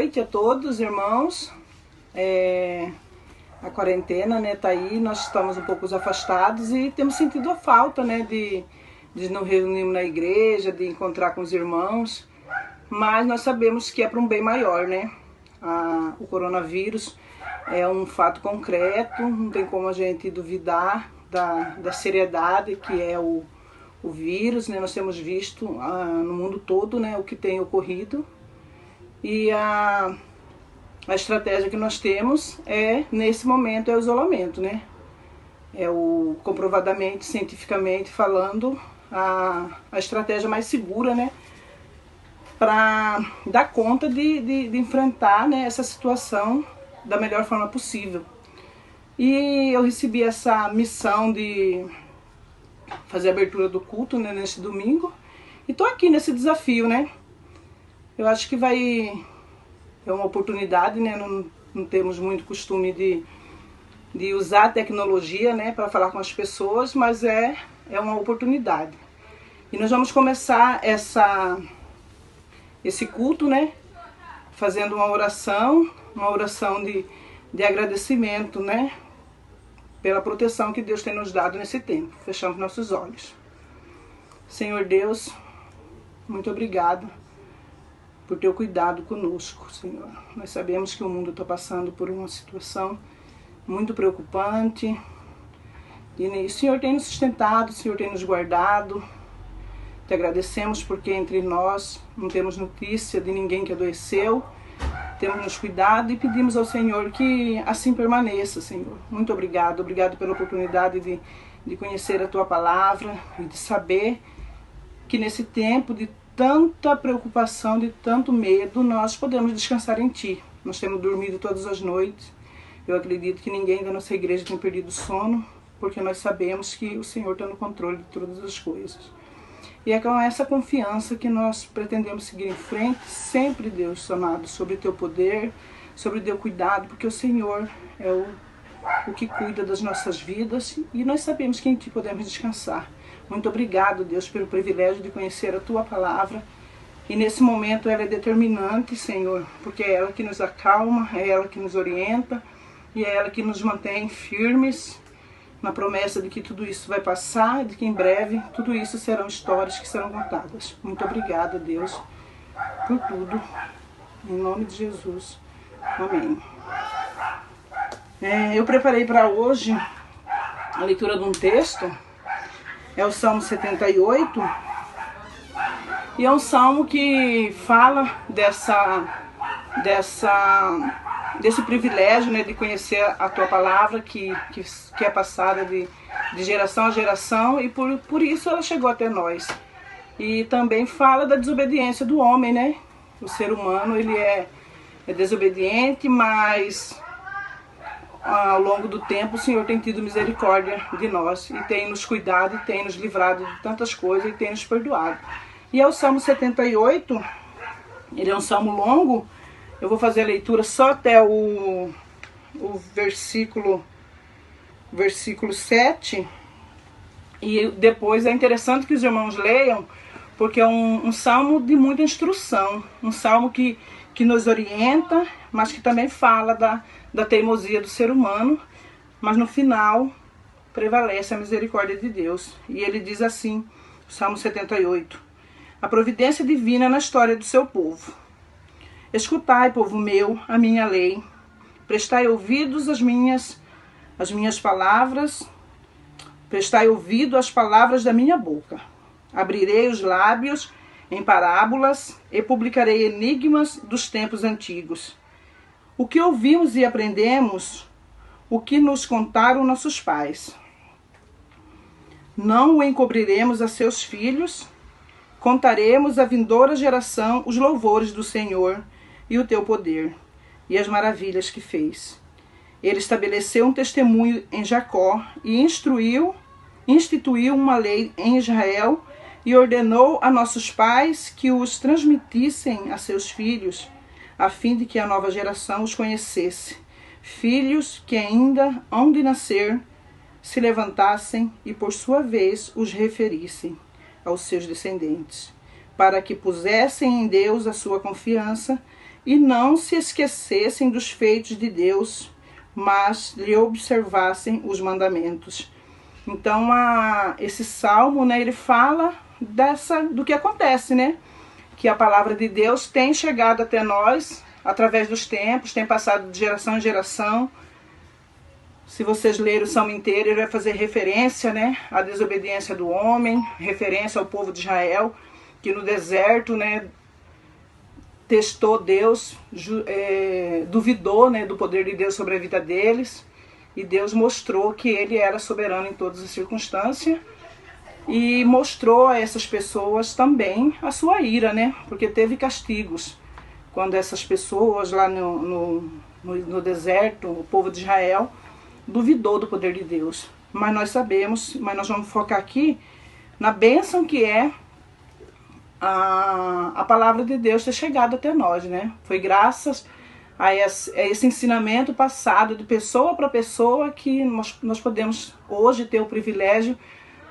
noite a todos, irmãos. A quarentena, né, tá aí, nós estamos um pouco afastados e temos sentido a falta, né, de nos reunirmos na igreja, de encontrar com os irmãos, mas nós sabemos que é para um bem maior, né? O coronavírus é um fato concreto, não tem como a gente duvidar da seriedade que é o vírus, né? Nós temos visto no mundo todo, né, o que tem ocorrido, e a estratégia que nós temos nesse momento é o isolamento, né? Comprovadamente, cientificamente falando, a estratégia mais segura, né, para dar conta de enfrentar, né, essa situação da melhor forma possível. E eu recebi essa missão de fazer a abertura do culto, né, neste domingo, e tô aqui nesse desafio, né? Eu acho que é uma oportunidade, né? Não temos muito costume de usar a tecnologia, né, para falar com as pessoas, mas é uma oportunidade. E nós vamos começar esse culto, né, fazendo uma oração de agradecimento, né, pela proteção que Deus tem nos dado nesse tempo. Fechamos nossos olhos. Senhor Deus, muito obrigado por teu cuidado conosco, Senhor. Nós sabemos que o mundo está passando por uma situação muito preocupante, e o Senhor tem nos sustentado, o Senhor tem nos guardado. Te agradecemos porque entre nós não temos notícia de ninguém que adoeceu, temos nos cuidado e pedimos ao Senhor que assim permaneça, Senhor. Muito obrigado, obrigado pela oportunidade de conhecer a Tua Palavra e de saber que nesse tempo de tanta preocupação, de tanto medo, nós podemos descansar em Ti. Nós temos dormido todas as noites. Eu acredito que ninguém da nossa igreja tem perdido o sono, porque nós sabemos que o Senhor está no controle de todas as coisas. E é com essa confiança que nós pretendemos seguir em frente, sempre, Deus amado, sobre o Teu poder, sobre o Teu cuidado, porque o Senhor é o que cuida das nossas vidas e nós sabemos que em Ti podemos descansar. Muito obrigado, Deus, pelo privilégio de conhecer a Tua Palavra. E nesse momento ela é determinante, Senhor, porque é ela que nos acalma, é ela que nos orienta e é ela que nos mantém firmes na promessa de que tudo isso vai passar, de que em breve tudo isso serão histórias que serão contadas. Muito obrigada, Deus, por tudo. Em nome de Jesus. Amém. Eu preparei para hoje a leitura de um texto. É o Salmo 78. E é um salmo que fala desse privilégio, né, de conhecer a Tua Palavra que é passada de geração a geração, e por isso ela chegou até nós. E também fala da desobediência do homem, né? O ser humano, ele é desobediente, mas ao longo do tempo o Senhor tem tido misericórdia de nós e tem nos cuidado e tem nos livrado de tantas coisas e tem nos perdoado. E é o Salmo 78, ele é um salmo longo. Eu vou fazer a leitura só até o versículo 7. E depois é interessante que os irmãos leiam, porque é um salmo de muita instrução. Um salmo que nos orienta, mas que também fala da teimosia do ser humano. Mas no final prevalece a misericórdia de Deus. E ele diz assim, Salmo 78. A providência divina na história do seu povo. Escutai, povo meu, a minha lei. Prestai ouvidos às minhas palavras. Prestai ouvido às palavras da minha boca. Abrirei os lábios em parábolas e publicarei enigmas dos tempos antigos. O que ouvimos e aprendemos, o que nos contaram nossos pais. Não o encobriremos a seus filhos. Contaremos à vindoura geração os louvores do Senhor e o teu poder, e as maravilhas que fez. Ele estabeleceu um testemunho em Jacó e instituiu uma lei em Israel e ordenou a nossos pais que os transmitissem a seus filhos, a fim de que a nova geração os conhecesse. Filhos que ainda hão de nascer se levantassem e por sua vez os referissem aos seus descendentes, para que pusessem em Deus a sua confiança e não se esquecessem dos feitos de Deus, mas lhe observassem os mandamentos. Então, esse salmo, né, ele fala do que acontece, né? Que a palavra de Deus tem chegado até nós através dos tempos, tem passado de geração em geração. Se vocês lerem o salmo inteiro, ele vai fazer referência, né, à desobediência do homem, referência ao povo de Israel, que no deserto, né, testou Deus, duvidou, né, do poder de Deus sobre a vida deles, e Deus mostrou que ele era soberano em todas as circunstâncias, e mostrou a essas pessoas também a sua ira, né, porque teve castigos. Quando essas pessoas lá no deserto, o povo de Israel, duvidou do poder de Deus. Mas nós sabemos, mas nós vamos focar aqui na bênção que é a palavra de Deus ter chegado até nós, né? Foi graças a esse ensinamento passado de pessoa para pessoa que nós podemos hoje ter o privilégio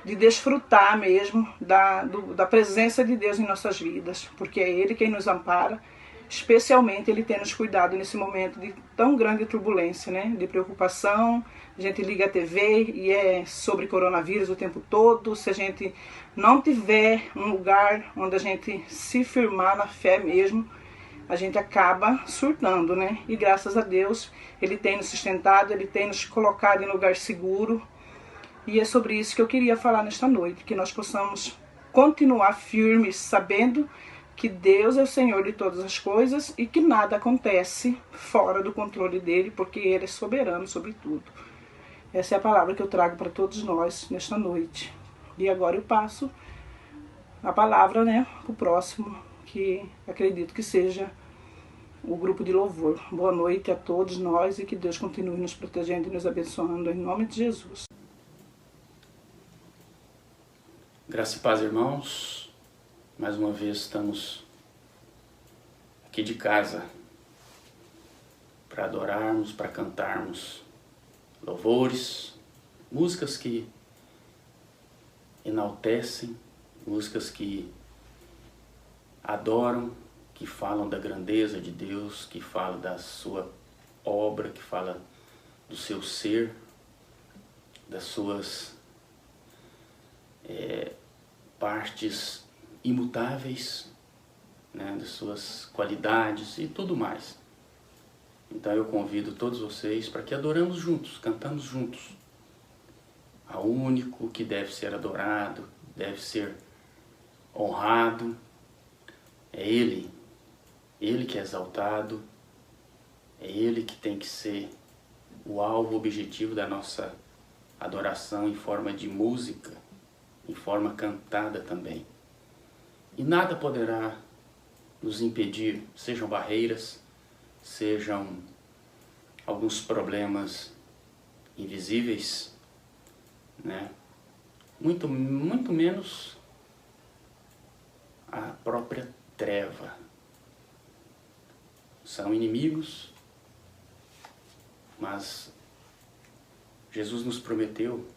de desfrutar mesmo da presença de Deus em nossas vidas, porque é Ele quem nos ampara. Especialmente Ele tem nos cuidado nesse momento de tão grande turbulência, né? De preocupação. A gente liga a TV e é sobre coronavírus o tempo todo. Se a gente não tiver um lugar onde a gente se firmar na fé mesmo, a gente acaba surtando, né? E graças a Deus Ele tem nos sustentado, Ele tem nos colocado em lugar seguro. E é sobre isso que eu queria falar nesta noite, que nós possamos continuar firmes, sabendo que Deus é o Senhor de todas as coisas e que nada acontece fora do controle dele, porque Ele é soberano sobre tudo. Essa é a palavra que eu trago para todos nós nesta noite. E agora eu passo a palavra, né, para o próximo, que acredito que seja o grupo de louvor. Boa noite a todos nós e que Deus continue nos protegendo e nos abençoando, em nome de Jesus. Graça e paz, irmãos. Mais uma vez estamos aqui de casa para adorarmos, para cantarmos louvores, músicas que enaltecem, músicas que adoram, que falam da grandeza de Deus, que falam da sua obra, que falam do seu ser, das suas partes imutáveis, né, das suas qualidades e tudo mais. Então eu convido todos vocês para que adoramos juntos, cantamos juntos ao único que deve ser adorado, deve ser honrado. É Ele que é exaltado, é Ele que tem que ser o alvo, o objetivo da nossa adoração em forma de música, em forma cantada também. E nada poderá nos impedir, sejam barreiras, sejam alguns problemas invisíveis, né? Muito menos a própria treva. São inimigos, mas Jesus nos prometeu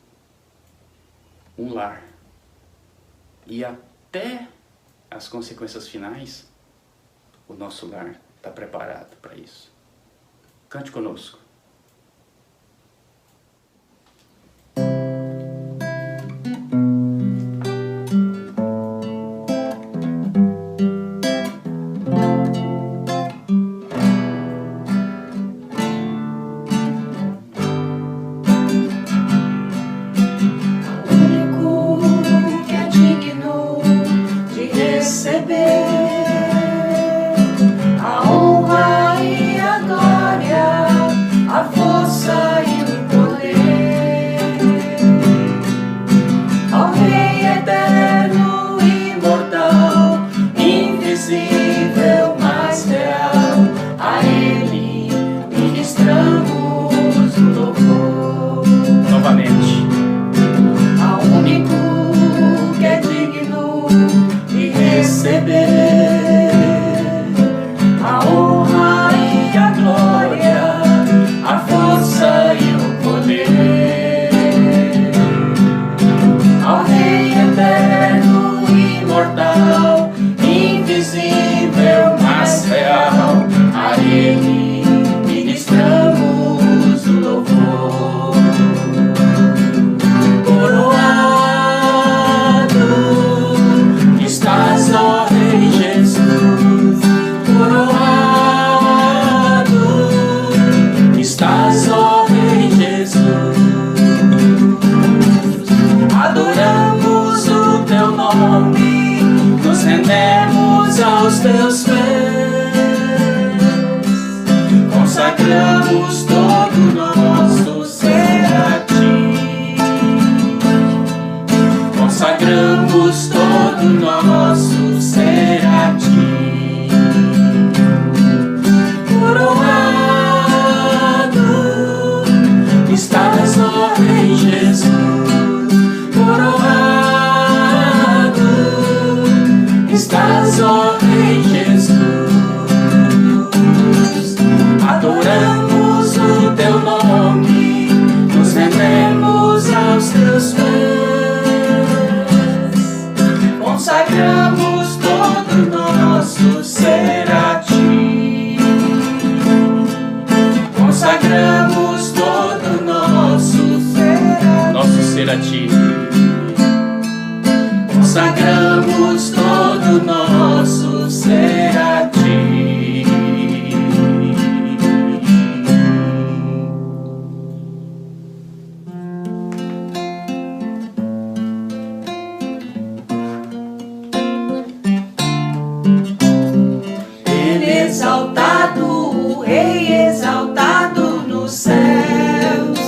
um lar. E até as consequências finais, o nosso lar está preparado para isso. Cante conosco. A honra e a glória consagramos todo nosso ser a Ti. Consagramos todo nosso ser a Ti. Ele exaltado, o Rei exaltado nos céus,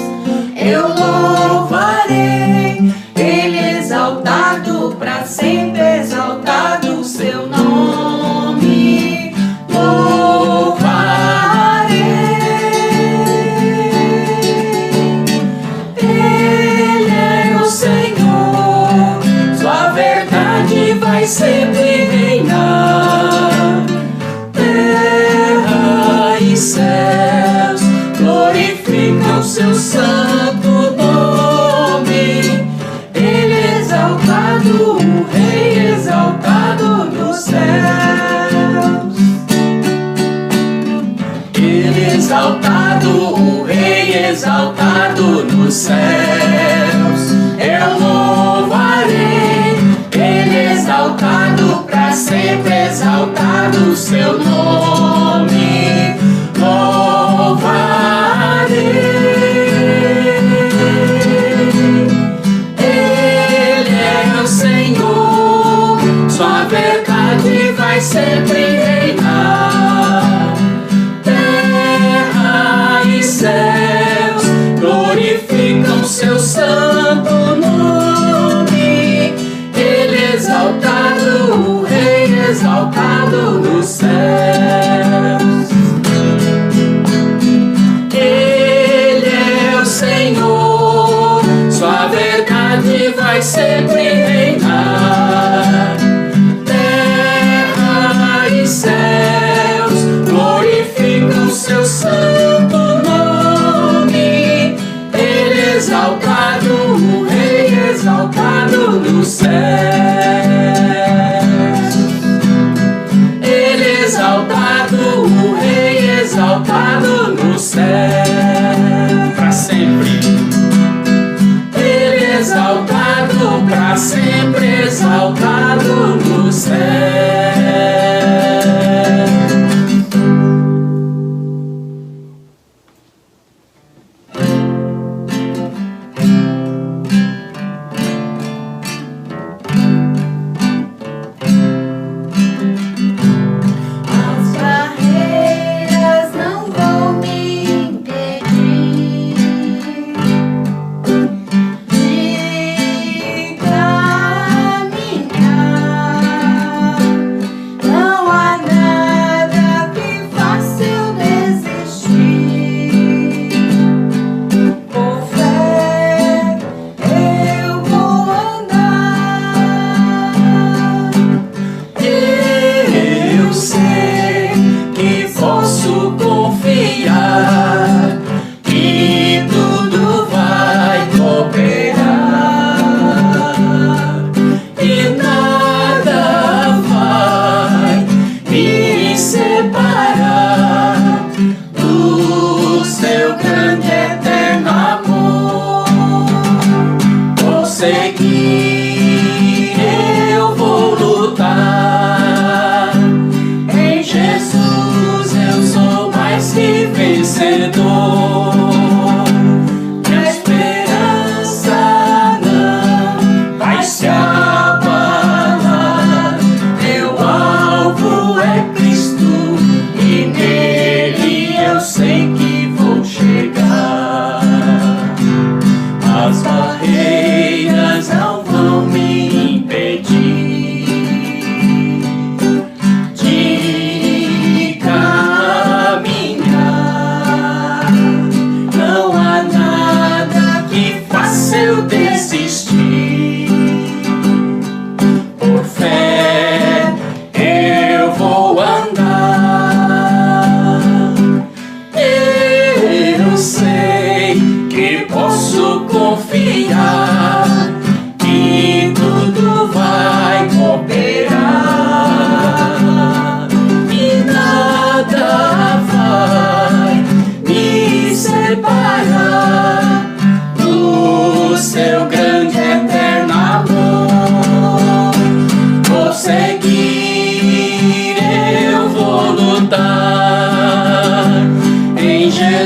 eu louvarei. Ele exaltado, para sempre exaltado o seu nome, louvarei. Ele é o Senhor, sua verdade vai sempre reinar. Terra e céus glorificam seu santo nome. Ele exaltado, o Rei exaltado nos céus. Ele exaltado, o Rei exaltado nos céus. Eu louvarei. Ele exaltado, para sempre exaltado o seu nome. Louvarei. Sua verdade vai sempre reinar. Terra e céus glorificam seu santo nome. Ele exaltado, o Rei exaltado nos céus.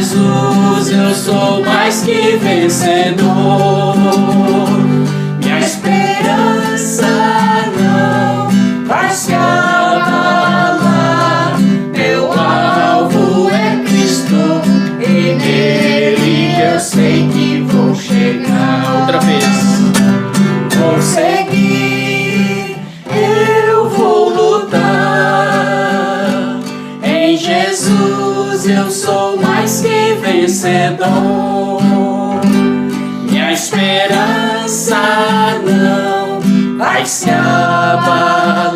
Jesus eu sou mais que vencedor. Minha esperança não vai se abalar. Meu alvo é Cristo e nele eu sei que vou chegar. Outra vez. Vou seguir, eu vou lutar. Em Jesus eu sou mais que vencedor. Minha esperança não vai se abalar.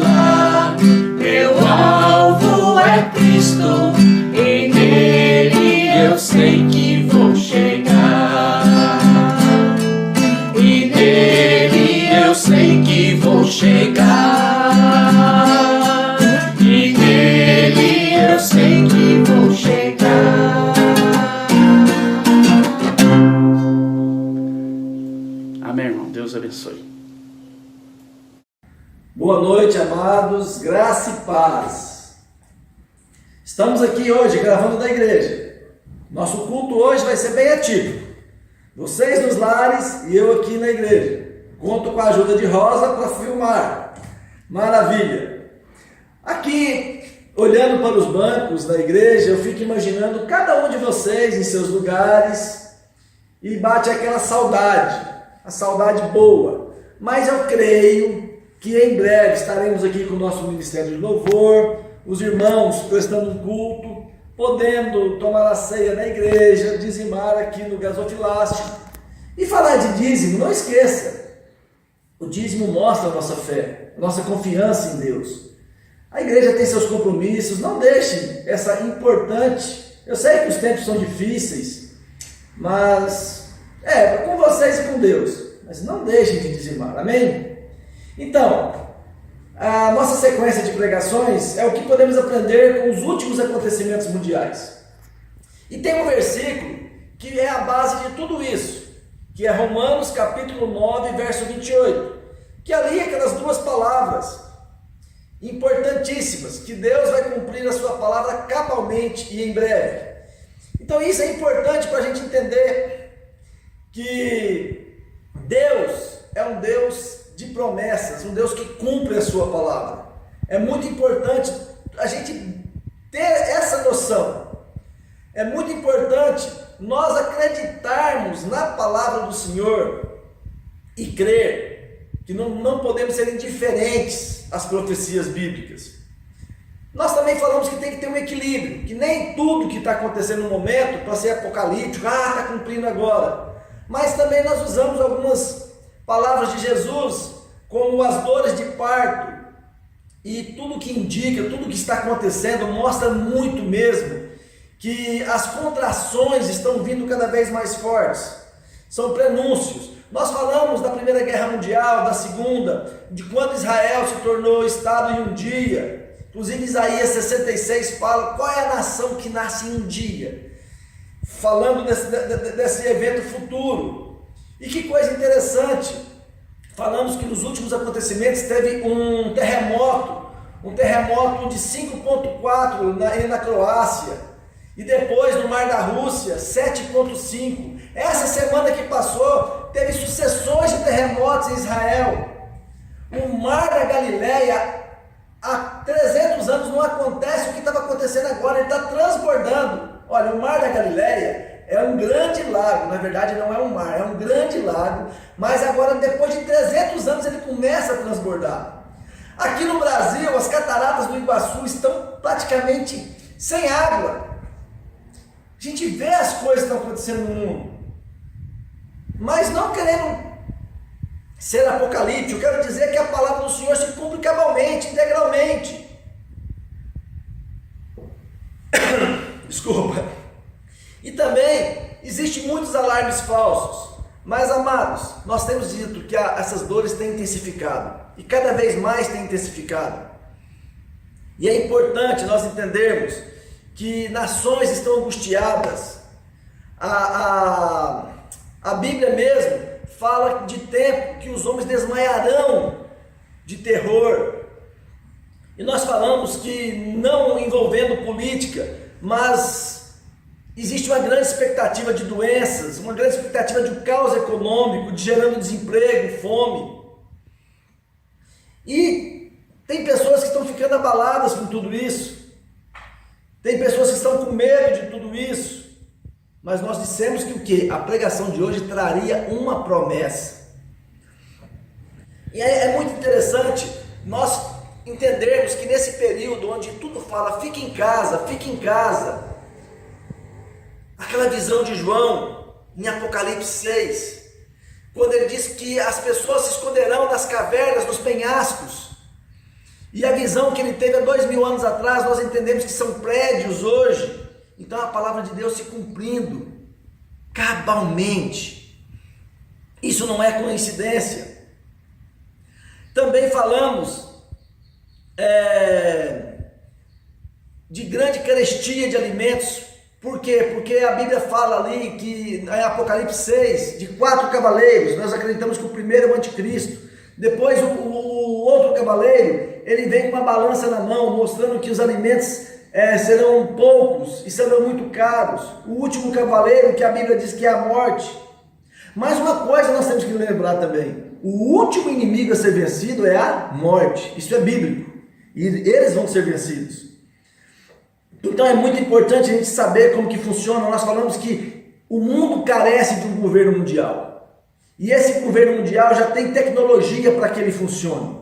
Meu alvo é Cristo e nele eu sei que vou chegar. E nele eu sei que vou chegar. E nele eu sei que vou chegar. Amém, irmão. Deus abençoe. Boa noite, amados, graça e paz. Estamos aqui hoje gravando da igreja. Nosso culto hoje vai ser bem atípico. Vocês nos lares e eu aqui na igreja. Conto com a ajuda de Rosa para filmar. Maravilha! Aqui, olhando para os bancos da igreja, eu fico imaginando cada um de vocês em seus lugares e bate aquela saudade, a saudade boa. Mas eu creio que em breve estaremos aqui com o nosso Ministério de Louvor, os irmãos prestando um culto, podendo tomar a ceia na igreja, dizimar aqui no gasofilácio. E falar de dízimo, não esqueça, o dízimo mostra a nossa fé, a nossa confiança em Deus. A igreja tem seus compromissos, não deixem essa importante, eu sei que os tempos são difíceis, mas com vocês e com Deus, mas não deixem de dizimar, amém? Então, a nossa sequência de pregações é o que podemos aprender com os últimos acontecimentos mundiais. E tem um versículo que é a base de tudo isso, que é Romanos capítulo 9, verso 28, que ali aquelas duas palavras importantíssimas, que Deus vai cumprir a sua palavra cabalmente e em breve. Então isso é importante para a gente entender que Deus é um Deus de promessas, um Deus que cumpre a sua palavra. É muito importante a gente ter essa noção. É muito importante nós acreditarmos na palavra do Senhor e crer que não podemos ser indiferentes às profecias bíblicas. Nós também falamos que tem que ter um equilíbrio, que nem tudo que está acontecendo no momento para ser apocalíptico, está cumprindo agora. Mas também nós usamos algumas palavras de Jesus, como as dores de parto, e tudo que indica, tudo que está acontecendo, mostra muito mesmo que as contrações estão vindo cada vez mais fortes. São prenúncios. Nós falamos da Primeira Guerra Mundial, da Segunda, de quando Israel se tornou Estado em um dia. Inclusive Isaías 66 fala qual é a nação que nasce em um dia, falando desse evento futuro. E que coisa interessante, falamos que nos últimos acontecimentos teve um terremoto de 5.4 na Croácia, e depois no Mar da Rússia, 7.5. Essa semana que passou, teve sucessões de terremotos em Israel. O Mar da Galileia, há 300 anos não acontece o que estava acontecendo agora, ele está transbordando. Olha, o Mar da Galileia é um grande lago, na verdade não é um mar, é um grande lago, mas agora depois de 300 anos ele começa a transbordar. Aqui no Brasil, as cataratas do Iguaçu estão praticamente sem água. A gente vê as coisas que estão acontecendo no mundo, mas não querendo ser apocalíptico, eu quero dizer que a palavra do Senhor se cumpre cabalmente, integralmente. Desculpa. E também existem muitos alarmes falsos, mas amados, nós temos dito que essas dores têm intensificado, e cada vez mais têm intensificado. E é importante nós entendermos que nações estão angustiadas. A Bíblia mesmo fala de tempo que os homens desmaiarão de terror. E nós falamos que não envolvendo política, mas existe uma grande expectativa de doenças, uma grande expectativa de um caos econômico, de gerando desemprego, fome. E tem pessoas que estão ficando abaladas com tudo isso. Tem pessoas que estão com medo de tudo isso. Mas nós dissemos que o quê? A pregação de hoje traria uma promessa. E é muito interessante nós entendermos que nesse período onde tudo fala, fique em casa, aquela visão de João em Apocalipse 6, quando ele diz que as pessoas se esconderão nas cavernas, nos penhascos, e a visão que ele teve há 2000 anos atrás, nós entendemos que são prédios hoje. Então a palavra de Deus se cumprindo cabalmente. Isso não é coincidência. Também falamos de grande carestia de alimentos. Por quê? Porque a Bíblia fala ali que em Apocalipse 6, de 4 cavaleiros, nós acreditamos que o primeiro é o anticristo. Depois o outro cavaleiro, ele vem com uma balança na mão, mostrando que os alimentos serão poucos e serão muito caros. O último cavaleiro, que a Bíblia diz que é a morte. Mas uma coisa nós temos que lembrar também: o último inimigo a ser vencido é a morte. Isso é bíblico. E eles vão ser vencidos. Então é muito importante a gente saber como que funciona. Nós falamos que o mundo carece de um governo mundial. E esse governo mundial já tem tecnologia para que ele funcione.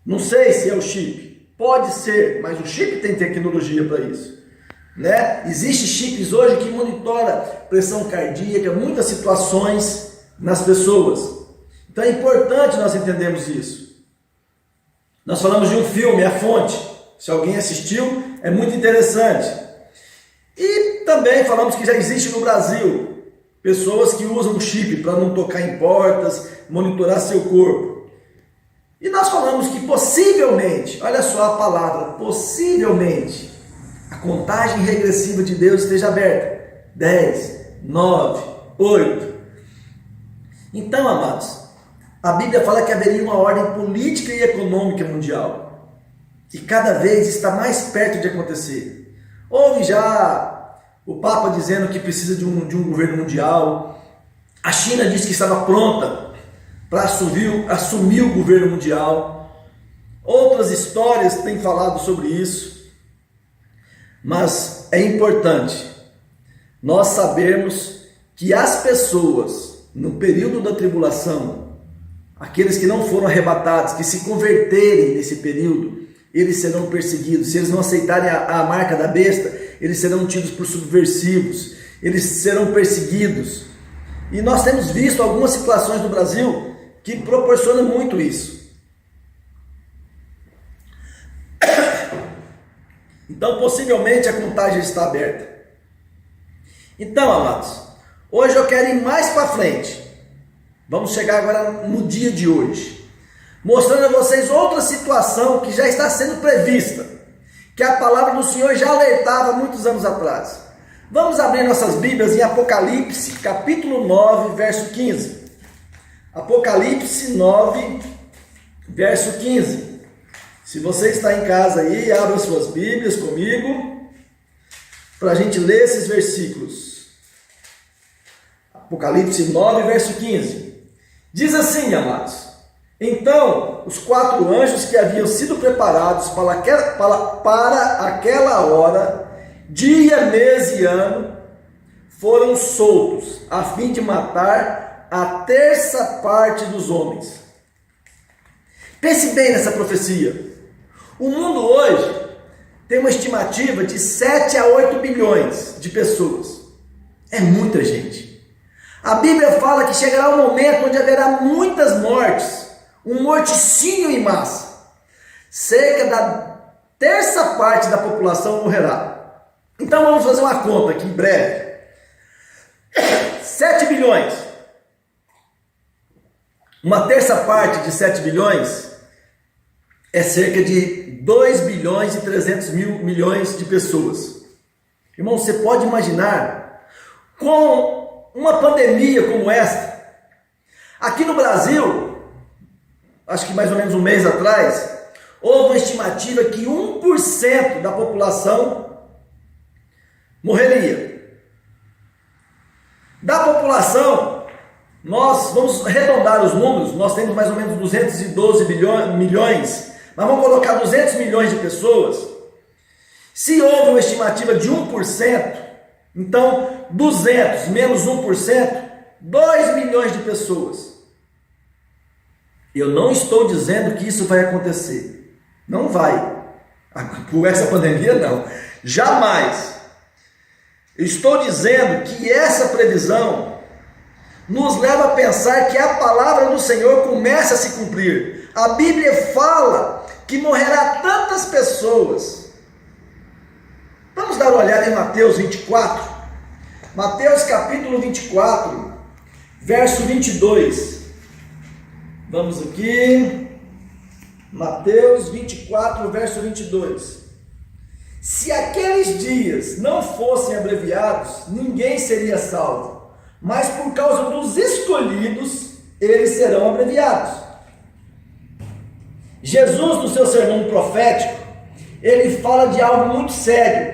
Não sei se é o chip. Pode ser, mas o chip tem tecnologia para isso. Né? Existem chips hoje que monitoram pressão cardíaca, muitas situações nas pessoas. Então é importante nós entendermos isso. Nós falamos de um filme, A Fonte. Se alguém assistiu, é muito interessante. E também falamos que já existe no Brasil pessoas que usam chip para não tocar em portas, monitorar seu corpo. E nós falamos que possivelmente, olha só a palavra, possivelmente, a contagem regressiva de Deus esteja aberta. 10, 9, 8. Então, amados, a Bíblia fala que haveria uma ordem política e econômica mundial, que cada vez está mais perto de acontecer. Houve já o Papa dizendo que precisa de um governo mundial. A China disse que estava pronta para assumir o governo mundial. Outras histórias têm falado sobre isso. Mas é importante nós sabermos que as pessoas, no período da tribulação, aqueles que não foram arrebatados, que se converterem nesse período, eles serão perseguidos. Se eles não aceitarem a marca da besta, eles serão tidos por subversivos, eles serão perseguidos. E nós temos visto algumas situações no Brasil que proporcionam muito isso. Então, possivelmente, a contagem está aberta. Então, amados, hoje eu quero ir mais para frente. Vamos chegar agora no dia de hoje, mostrando a vocês outra situação que já está sendo prevista, que a palavra do Senhor já alertava muitos anos atrás. Vamos abrir nossas Bíblias em Apocalipse, capítulo 9, verso 15. Apocalipse 9, verso 15. Se você está em casa aí, abra suas Bíblias comigo, para a gente ler esses versículos. Apocalipse 9, verso 15. Diz assim, amados: então os 4 anjos que haviam sido preparados para aquela hora, dia, mês e ano, foram soltos, a fim de matar a terça parte dos homens. Pense bem nessa profecia. O mundo hoje tem uma estimativa de 7 a 8 bilhões de pessoas. É muita gente. A Bíblia fala que chegará um momento onde haverá muitas mortes, um morticínio em massa. Cerca da terça parte da população morrerá. Então vamos fazer uma conta aqui em breve. 7 bilhões. Uma terça parte de 7 bilhões é cerca de 2 bilhões e 300 milhões de pessoas. Irmão, você pode imaginar, com uma pandemia como esta, aqui no Brasil, acho que mais ou menos um mês atrás, houve uma estimativa que 1% da população morreria. nós vamos arredondar os números, nós temos mais ou menos 212 milhões, mas vamos colocar 200 milhões de pessoas. Se houve uma estimativa de 1%, então 200 menos 1%, 2 milhões de pessoas. Eu não estou dizendo que isso vai acontecer. Não vai. Por essa pandemia, não. Jamais. Eu estou dizendo que essa previsão nos leva a pensar que a palavra do Senhor começa a se cumprir. A Bíblia fala que morrerá tantas pessoas. Vamos dar uma olhada em Mateus 24. Mateus capítulo 24, verso 22. Vamos aqui. Mateus 24, verso 22. Se aqueles dias não fossem abreviados, ninguém seria salvo. Mas por causa dos escolhidos, eles serão abreviados. Jesus, no seu sermão profético, ele fala de algo muito sério.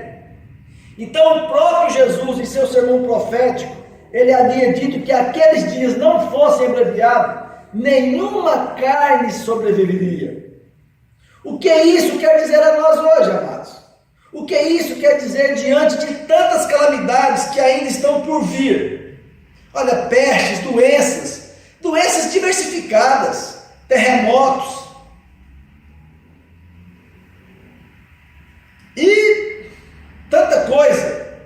Então o próprio Jesus, em seu sermão profético, ele havia dito que aqueles dias não fossem abreviados, nenhuma carne sobreviveria. O que isso quer dizer a nós hoje, amados? O que isso quer dizer diante de tantas calamidades que ainda estão por vir? Olha, pestes, doenças diversificadas, terremotos. E tanta coisa.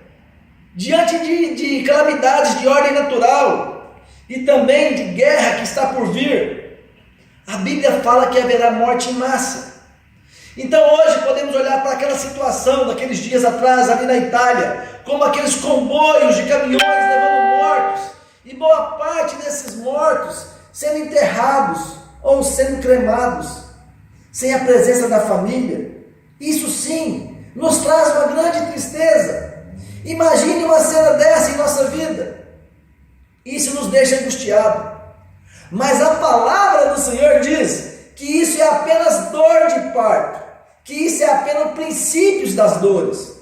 Diante de calamidades de ordem natural e também de guerra que está por vir, a Bíblia fala que haverá morte em massa. Então hoje podemos olhar para aquela situação daqueles dias atrás ali na Itália, como aqueles comboios de caminhões levando mortos, e boa parte desses mortos sendo enterrados ou sendo cremados, sem a presença da família. Isso sim nos traz uma grande tristeza. Imagine uma cena dessa em nossa vida. Isso nos deixa angustiado. Mas a palavra do Senhor diz que isso é apenas dor de parto, que isso é apenas princípios das dores.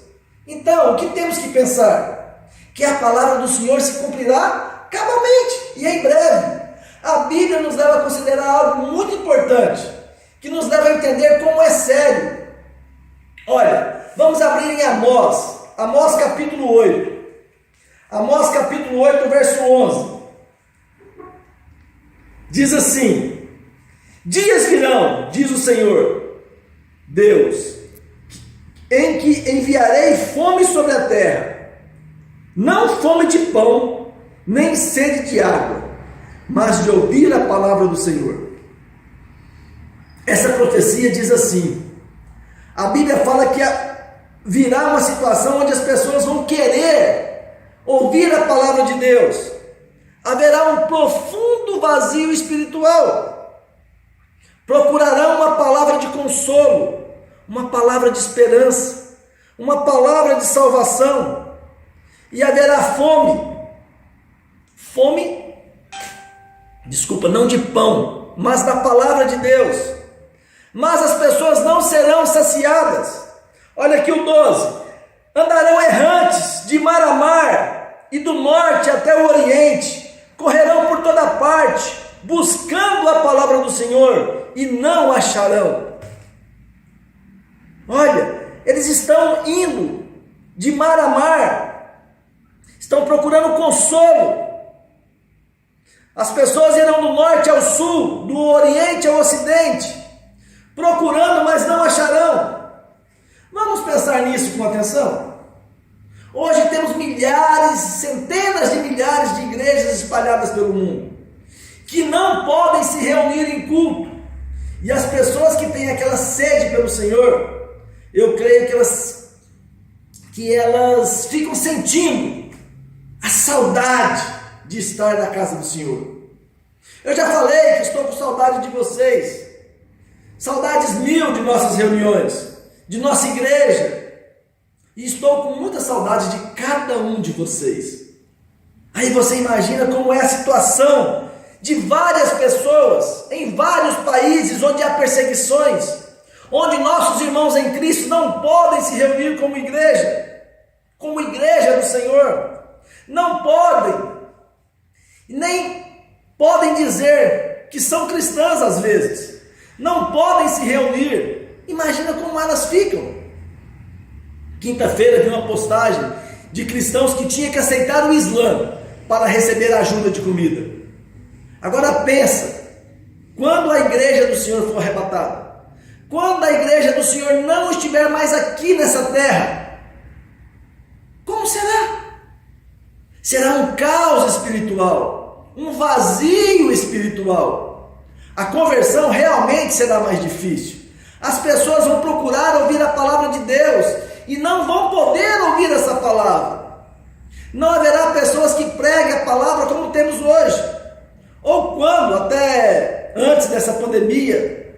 Então, o que temos que pensar? Que a palavra do Senhor se cumprirá cabalmente e em breve. A Bíblia nos leva a considerar algo muito importante, que nos leva a entender como é sério. Olha, vamos abrir em Amós capítulo 8. Amós capítulo 8, verso 11. Diz assim: dias virão, diz o Senhor Deus, em que enviarei fome sobre a terra, não fome de pão, nem sede de água, mas de ouvir a palavra do Senhor. Essa profecia diz assim: a Bíblia fala que virá uma situação onde as pessoas vão querer ouvir a palavra de Deus. Haverá um profundo vazio espiritual. Procurarão uma palavra de consolo, uma palavra de esperança, uma palavra de salvação, e haverá fome, não de pão, mas da palavra de Deus. Mas as pessoas não serão saciadas. Olha aqui o 12: andarão errantes de mar a mar, e do norte até o oriente, correrão por toda parte, buscando a palavra do Senhor, e não acharão. Olha, eles estão indo de mar a mar, estão procurando consolo. As pessoas irão do norte ao sul, do oriente ao ocidente, procurando, mas não acharão. Vamos pensar nisso com atenção. Hoje temos milhares, centenas de milhares de igrejas espalhadas pelo mundo, que não podem se reunir em culto. E as pessoas que têm aquela sede pelo Senhor, eu creio que elas ficam sentindo a saudade de estar na casa do Senhor. Eu já falei que estou com saudade de vocês, saudades mil de nossas reuniões, de nossa igreja, e estou com muita saudade de cada um de vocês. Aí você imagina como é a situação de várias pessoas em vários países onde há perseguições, onde nossos irmãos em Cristo não podem se reunir como igreja do Senhor, não podem, nem podem dizer que são cristãs às vezes, não podem se reunir. Imagina como elas ficam. Quinta-feira vi uma postagem de cristãos que tinham que aceitar o Islã para receber ajuda de comida. Agora pensa, quando a igreja do Senhor for arrebatada, quando a igreja do Senhor não estiver mais aqui nessa terra, como será? Será um caos espiritual, um vazio espiritual. A conversão realmente será mais difícil. As pessoas vão procurar ouvir a palavra de Deus e não vão poder ouvir essa palavra. Não haverá pessoas que preguem a palavra como temos hoje. Ou quando, até antes dessa pandemia.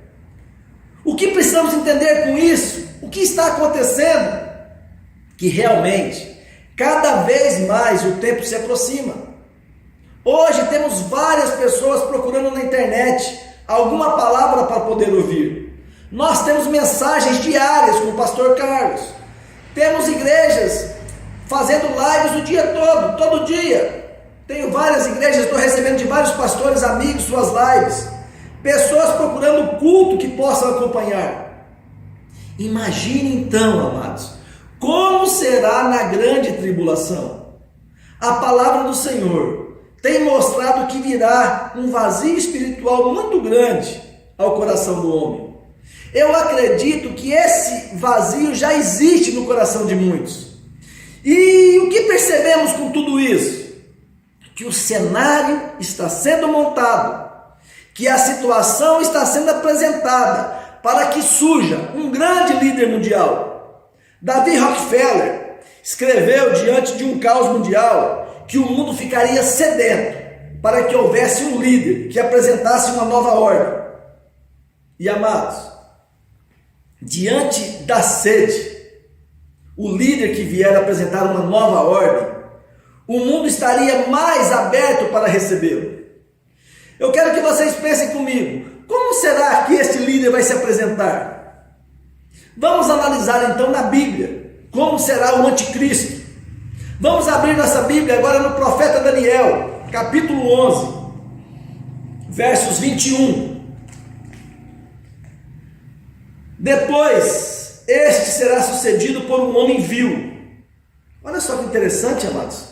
O que precisamos entender com isso? O que está acontecendo? Que realmente, cada vez mais o tempo se aproxima. Hoje temos várias pessoas procurando na internet alguma palavra para poder ouvir. Nós temos mensagens diárias com o pastor Carlos. Temos igrejas fazendo lives o dia todo dia. Tenho várias igrejas, estou recebendo de vários pastores amigos suas lives. Pessoas procurando culto que possam acompanhar. Imagine então, amados, como será na grande tribulação. A palavra do Senhor tem mostrado que virá um vazio espiritual muito grande ao coração do homem. Eu acredito que esse vazio já existe no coração de muitos. E o que percebemos com tudo isso? Que o cenário está sendo montado, que a situação está sendo apresentada para que surja um grande líder mundial. David Rockefeller escreveu diante de um caos mundial que o mundo ficaria sedento para que houvesse um líder que apresentasse uma nova ordem. E amados, diante da sede, o líder que vier apresentar uma nova ordem, o mundo estaria mais aberto para recebê-lo. Eu quero que vocês pensem comigo, como será que este líder vai se apresentar? Vamos analisar então na Bíblia, como será o anticristo. Vamos abrir nossa Bíblia agora no profeta Daniel, capítulo 11, versos 21. Depois, este será sucedido por um homem vil. Olha só que interessante, amados.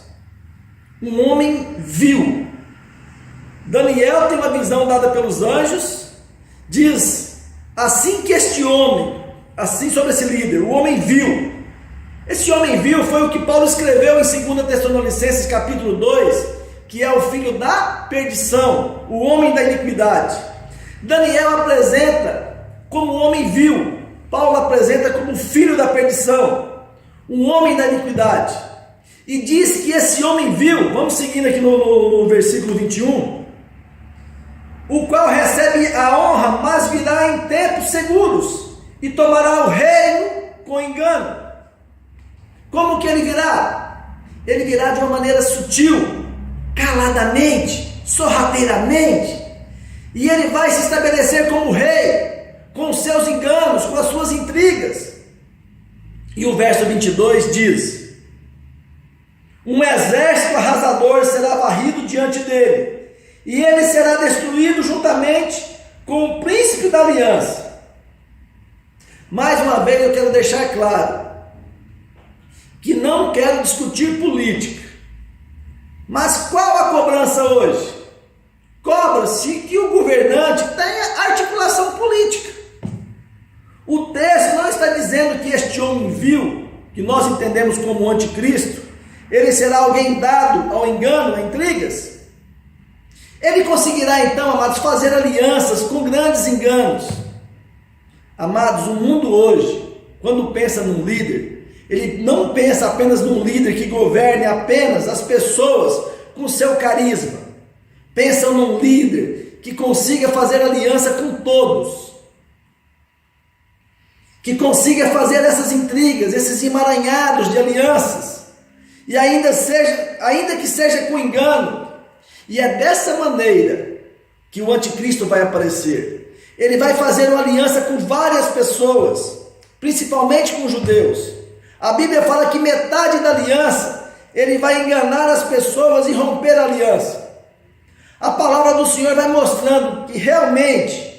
Um homem vil. Daniel tem uma visão dada pelos anjos. Diz, assim que este homem, assim sobre esse líder, o homem vil. Esse homem vil foi o que Paulo escreveu em 2 Tessalonicenses capítulo 2, que é o filho da perdição, o homem da iniquidade. Daniel apresenta como homem vil, Paulo apresenta como filho da perdição, um homem da iniquidade. E diz que esse homem vil, vamos seguindo aqui no versículo 21, o qual recebe a honra, mas virá em tempos seguros, e tomará o reino com engano. Como que ele virá? Ele virá de uma maneira sutil, caladamente, sorrateiramente, e ele vai se estabelecer como rei, com os seus enganos, com as suas intrigas. E o verso 22 diz, um exército arrasador será varrido diante dele, e ele será destruído juntamente com o príncipe da aliança. Mais uma vez eu quero deixar claro, que não quero discutir política, mas qual a cobrança hoje? Cobra-se que o governante tenha articulação política. O texto não está dizendo que este homem vil, que nós entendemos como anticristo, ele será alguém dado ao engano, a intrigas. Ele conseguirá então, amados, fazer alianças com grandes enganos. Amados, o mundo hoje, quando pensa num líder, ele não pensa apenas num líder que governe apenas as pessoas com seu carisma. Pensa num líder que consiga fazer aliança com todos, que consiga fazer essas intrigas, esses emaranhados de alianças, e ainda que seja com engano. E é dessa maneira que o anticristo vai aparecer. Ele vai fazer uma aliança com várias pessoas, principalmente com os judeus. A Bíblia fala que metade da aliança ele vai enganar as pessoas e romper a aliança. A palavra do Senhor vai mostrando que realmente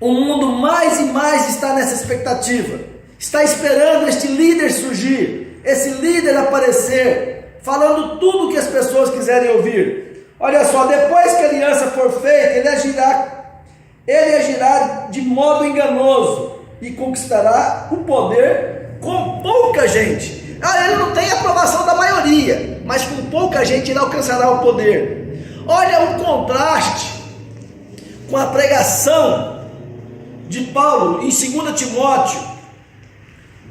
o mundo mais e mais está nessa expectativa, está esperando este líder surgir, esse líder aparecer, falando tudo o que as pessoas quiserem ouvir. Olha só, depois que a aliança for feita, ele agirá de modo enganoso e conquistará o poder com pouca gente. Ele não tem aprovação da maioria, mas com pouca gente ele alcançará o poder. Olha o contraste com a pregação de Paulo em 2 Timóteo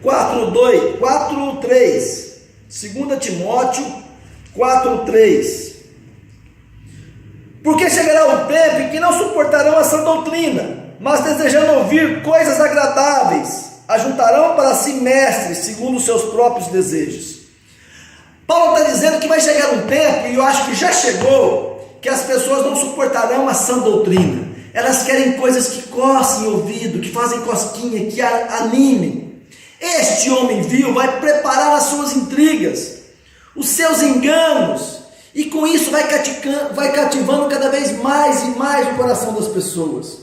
4:3. 2 Timóteo 4:3. Porque chegará o tempo em que não suportarão a sã doutrina, mas desejando ouvir coisas agradáveis, ajuntarão para si mestres, segundo os seus próprios desejos. Paulo está dizendo que vai chegar um tempo, e eu acho que já chegou, que as pessoas não suportarão a sã doutrina. Elas querem coisas que coçem o ouvido, que fazem cosquinha, que animem. Este homem vil vai preparar as suas intrigas, os seus enganos, e com isso vai cativando cada vez mais e mais o coração das pessoas.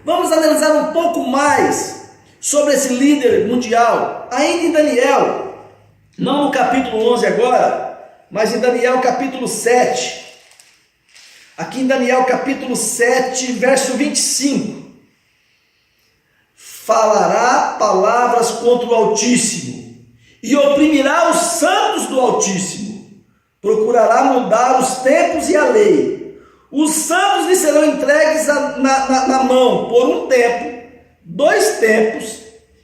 Vamos analisar um pouco mais sobre esse líder mundial, ainda em Daniel, não no capítulo 11 agora, mas em Daniel capítulo 7. Aqui em Daniel capítulo 7, verso 25. Falará palavras contra o Altíssimo e oprimirá os santos do Altíssimo. Procurará mudar os tempos e a lei. Os santos lhe serão entregues na mão por um tempo, 2 tempos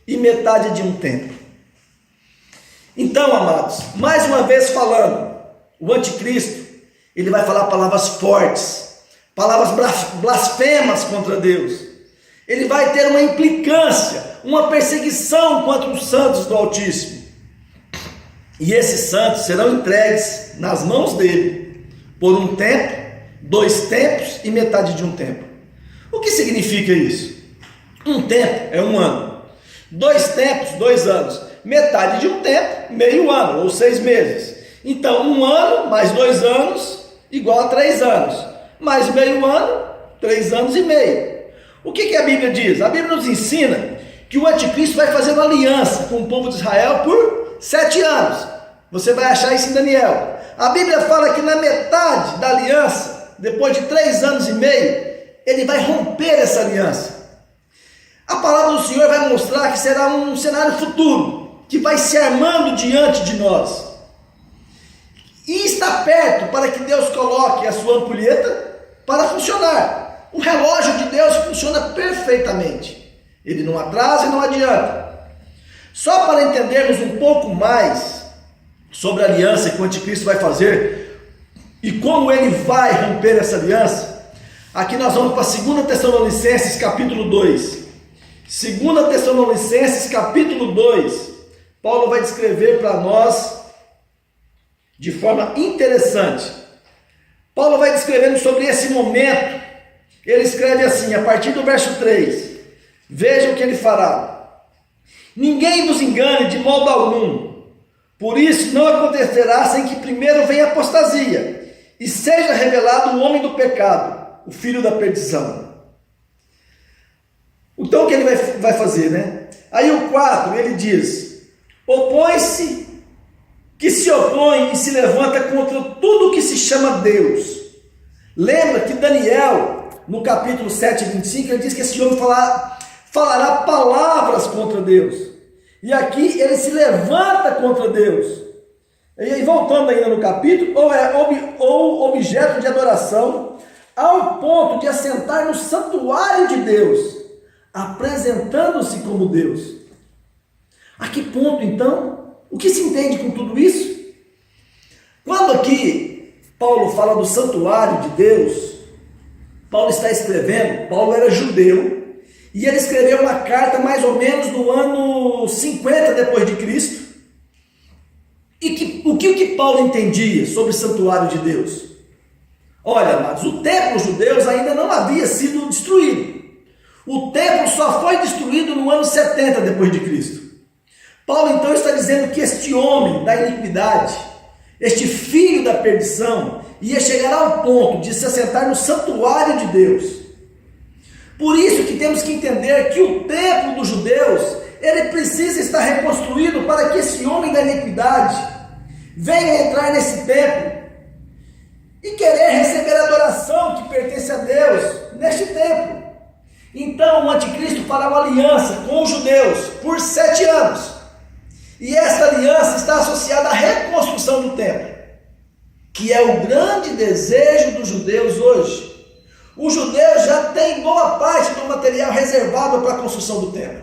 e metade de um tempo. Então, amados, mais uma vez falando, o anticristo, ele vai falar palavras fortes, palavras blasfemas contra Deus. Ele vai ter uma implicância, uma perseguição contra os santos do Altíssimo. E esses santos serão entregues nas mãos dele por um tempo, 2 tempos e metade de um tempo. O que significa isso? Um tempo é 1 ano, 2 tempos, 2 anos, metade de um tempo, meio ano, ou 6 meses. Então 1 ano mais 2 anos igual a 3 anos, mais meio ano, 3 anos e meio. O que a Bíblia diz? A Bíblia nos ensina que o anticristo vai fazer uma aliança com o povo de Israel por 7 anos. Você vai achar isso em Daniel. A Bíblia fala que na metade da aliança, depois de 3 anos e meio, ele vai romper essa aliança. A palavra do Senhor vai mostrar que será um cenário futuro, que vai se armando diante de nós. E está perto para que Deus coloque a sua ampulheta para funcionar. O relógio de Deus funciona perfeitamente. Ele não atrasa e não adianta. Só para entendermos um pouco mais sobre a aliança que o anticristo vai fazer e como ele vai romper essa aliança, aqui nós vamos para 2 Tessalonicenses capítulo 2. 2 Tessalonicenses capítulo 2. Paulo vai descrever para nós de forma interessante. Paulo vai descrevendo sobre esse momento. Ele escreve assim, a partir do verso 3. Veja o que ele fará. Ninguém vos engane de modo algum. Por isso não acontecerá sem que primeiro venha a apostasia e seja revelado o homem do pecado, o filho da perdição. Então o que ele vai fazer, né? Aí o 4, ele diz: opõe-se, que se opõe e se levanta contra tudo que se chama Deus. Lembra que Daniel, no capítulo 7, 25, ele diz que esse homem falará palavras contra Deus. E aqui ele se levanta contra Deus. E aí, voltando ainda no capítulo, ou objeto de adoração, ao ponto de assentar no santuário de Deus, apresentando-se como Deus. A que ponto, então? O que se entende com tudo isso? Quando aqui Paulo fala do santuário de Deus, Paulo está escrevendo, Paulo era judeu, e ele escreveu uma carta mais ou menos no ano 50 depois de Cristo. E o que Paulo entendia sobre o santuário de Deus? Olha, amados, o templo judeu ainda não havia sido destruído. O templo só foi destruído no ano 70 depois de Cristo. Paulo então está dizendo que este homem da iniquidade, este filho da perdição, ia chegar ao ponto de se assentar no santuário de Deus. Por isso que temos que entender que o templo dos judeus, ele precisa estar reconstruído para que esse homem da iniquidade venha entrar nesse templo e querer receber a adoração que pertence a Deus neste templo. Então o anticristo fará uma aliança com os judeus por 7 anos. E esta aliança está associada à reconstrução do templo, que é o grande desejo dos judeus hoje. Os judeus já têm boa parte do material reservado para a construção do templo.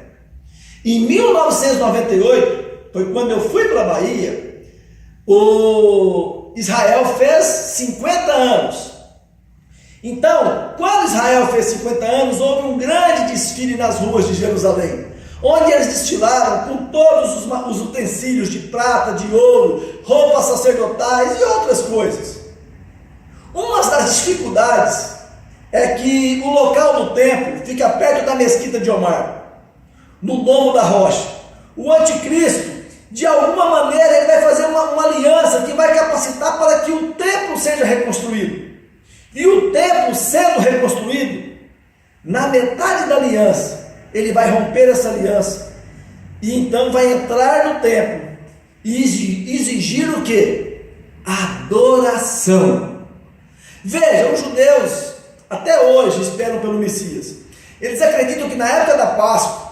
Em 1998, foi quando eu fui para a Bahia, o Israel fez 50 anos. Então, quando Israel fez 50 anos, houve um grande desfile nas ruas de Jerusalém, onde eles desfilaram com todos os utensílios de prata, de ouro, roupas sacerdotais e outras coisas. Uma das dificuldades é que o local do templo fica perto da mesquita de Omar, no domo da rocha. O anticristo, de alguma maneira, ele vai fazer uma aliança que vai capacitar para que o templo seja reconstruído. E o templo sendo reconstruído, na metade da aliança, ele vai romper essa aliança. E então vai entrar no templo e exigir o quê? Adoração. Veja, os judeus até hoje esperam pelo Messias. Eles acreditam que na época da Páscoa,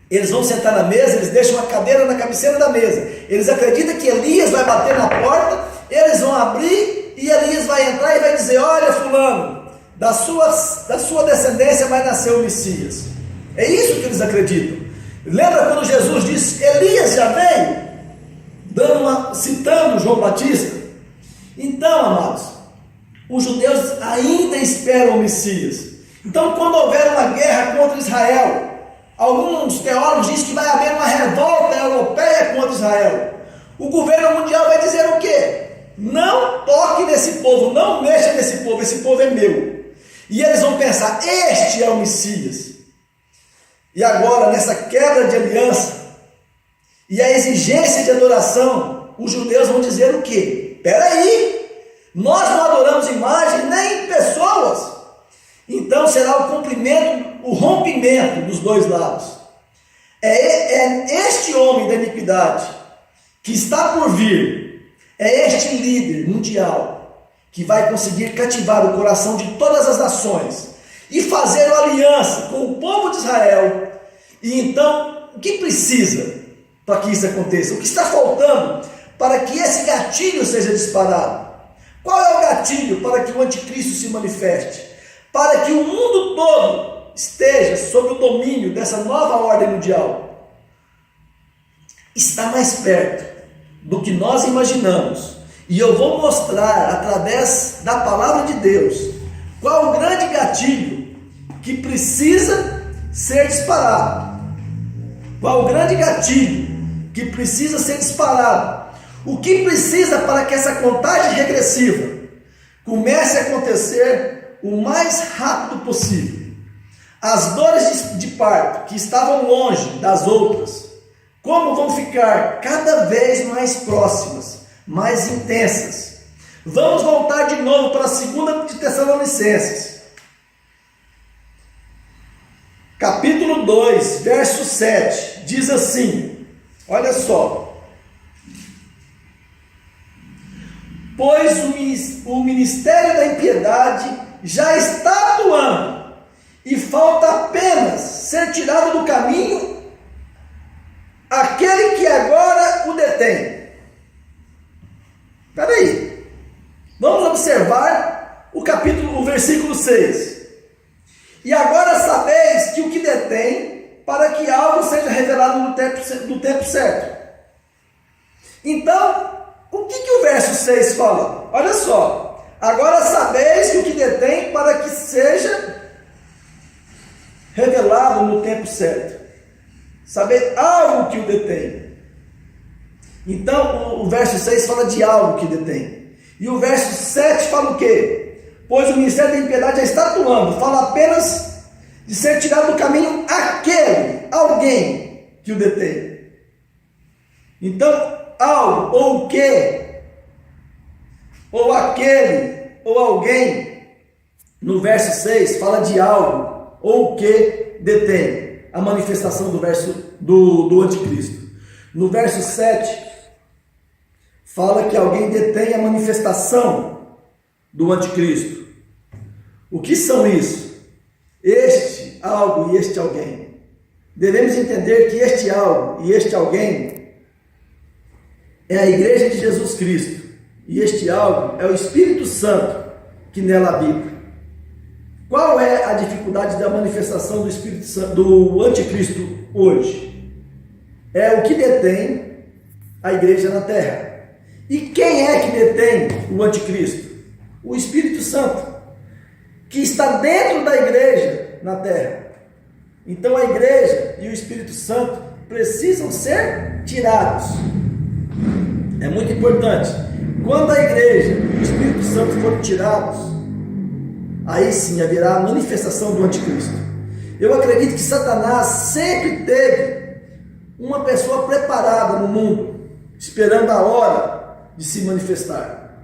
eles vão sentar na mesa, eles deixam uma cadeira na cabeceira da mesa. Eles acreditam que Elias vai bater na porta, eles vão abrir e Elias vai entrar e vai dizer: olha, fulano, da sua descendência vai nascer o Messias. É isso que eles acreditam. Lembra quando Jesus disse: Elias já veio? Citando João Batista. Então, amados, os judeus ainda esperam o Messias. Então, quando houver uma guerra contra Israel, alguns teólogos dizem que vai haver uma revolta europeia contra Israel. O governo mundial vai dizer o quê? Não toque nesse povo, não mexa nesse povo, esse povo é meu. E eles vão pensar: este é o Messias. E agora, nessa quebra de aliança e a exigência de adoração, os judeus vão dizer o quê? Espera aí, nós não adoramos imagem nem pessoas. Então será o rompimento dos dois lados. É este homem da iniquidade que está por vir, é este líder mundial que vai conseguir cativar o coração de todas as nações e fazer uma aliança com o povo de Israel. E então, o que precisa para que isso aconteça? O que está faltando para que esse gatilho seja disparado? Qual é o gatilho para que o anticristo se manifeste? Para que o mundo todo esteja sob o domínio dessa nova ordem mundial? Está mais perto do que nós imaginamos. E eu vou mostrar, através da palavra de Deus, qual o grande gatilho que precisa ser disparado. Qual o grande gatilho que precisa ser disparado. O que precisa para que essa contagem regressiva comece a acontecer o mais rápido possível. As dores de parto que estavam longe das outras, como vão ficar cada vez mais próximas, mais intensas. Vamos voltar de novo para a 2 de Tessalonicenses, capítulo 2, verso 7, diz assim, olha só: pois o ministério da impiedade já está atuando, e falta apenas ser tirado do caminho aquele que agora o detém. Espera aí, vamos observar o versículo 6. E agora sabeis que o que detém, para que algo seja revelado no tempo certo. Então, o que o verso 6 fala? Olha só: agora sabeis que o que detém, para que seja revelado no tempo certo. Saber algo que o detém. Então, o verso 6 fala de algo que detém. E o verso 7 fala o quê? Pois o ministério da impiedade já está atuando. Fala apenas de ser tirado do caminho alguém que o detém. Então, algo, ou o que, ou aquele ou alguém, no verso 6, fala de algo ou o que detém a manifestação do anticristo. No verso 7, fala que alguém detém a manifestação do anticristo. O que são isso? Este algo e este alguém. Devemos entender que este algo e este alguém é a igreja de Jesus Cristo. E este algo é o Espírito Santo que nela habita. Qual é a dificuldade da manifestação do Espírito Santo, do anticristo hoje? É o que detém a igreja na terra. E quem é que detém o anticristo? O Espírito Santo, que está dentro da igreja na terra. Então a igreja e o Espírito Santo precisam ser tirados. É muito importante. Quando a igreja e o Espírito Santo forem tirados, aí sim haverá a manifestação do anticristo. Eu acredito que Satanás sempre teve uma pessoa preparada no mundo, esperando a hora de se manifestar.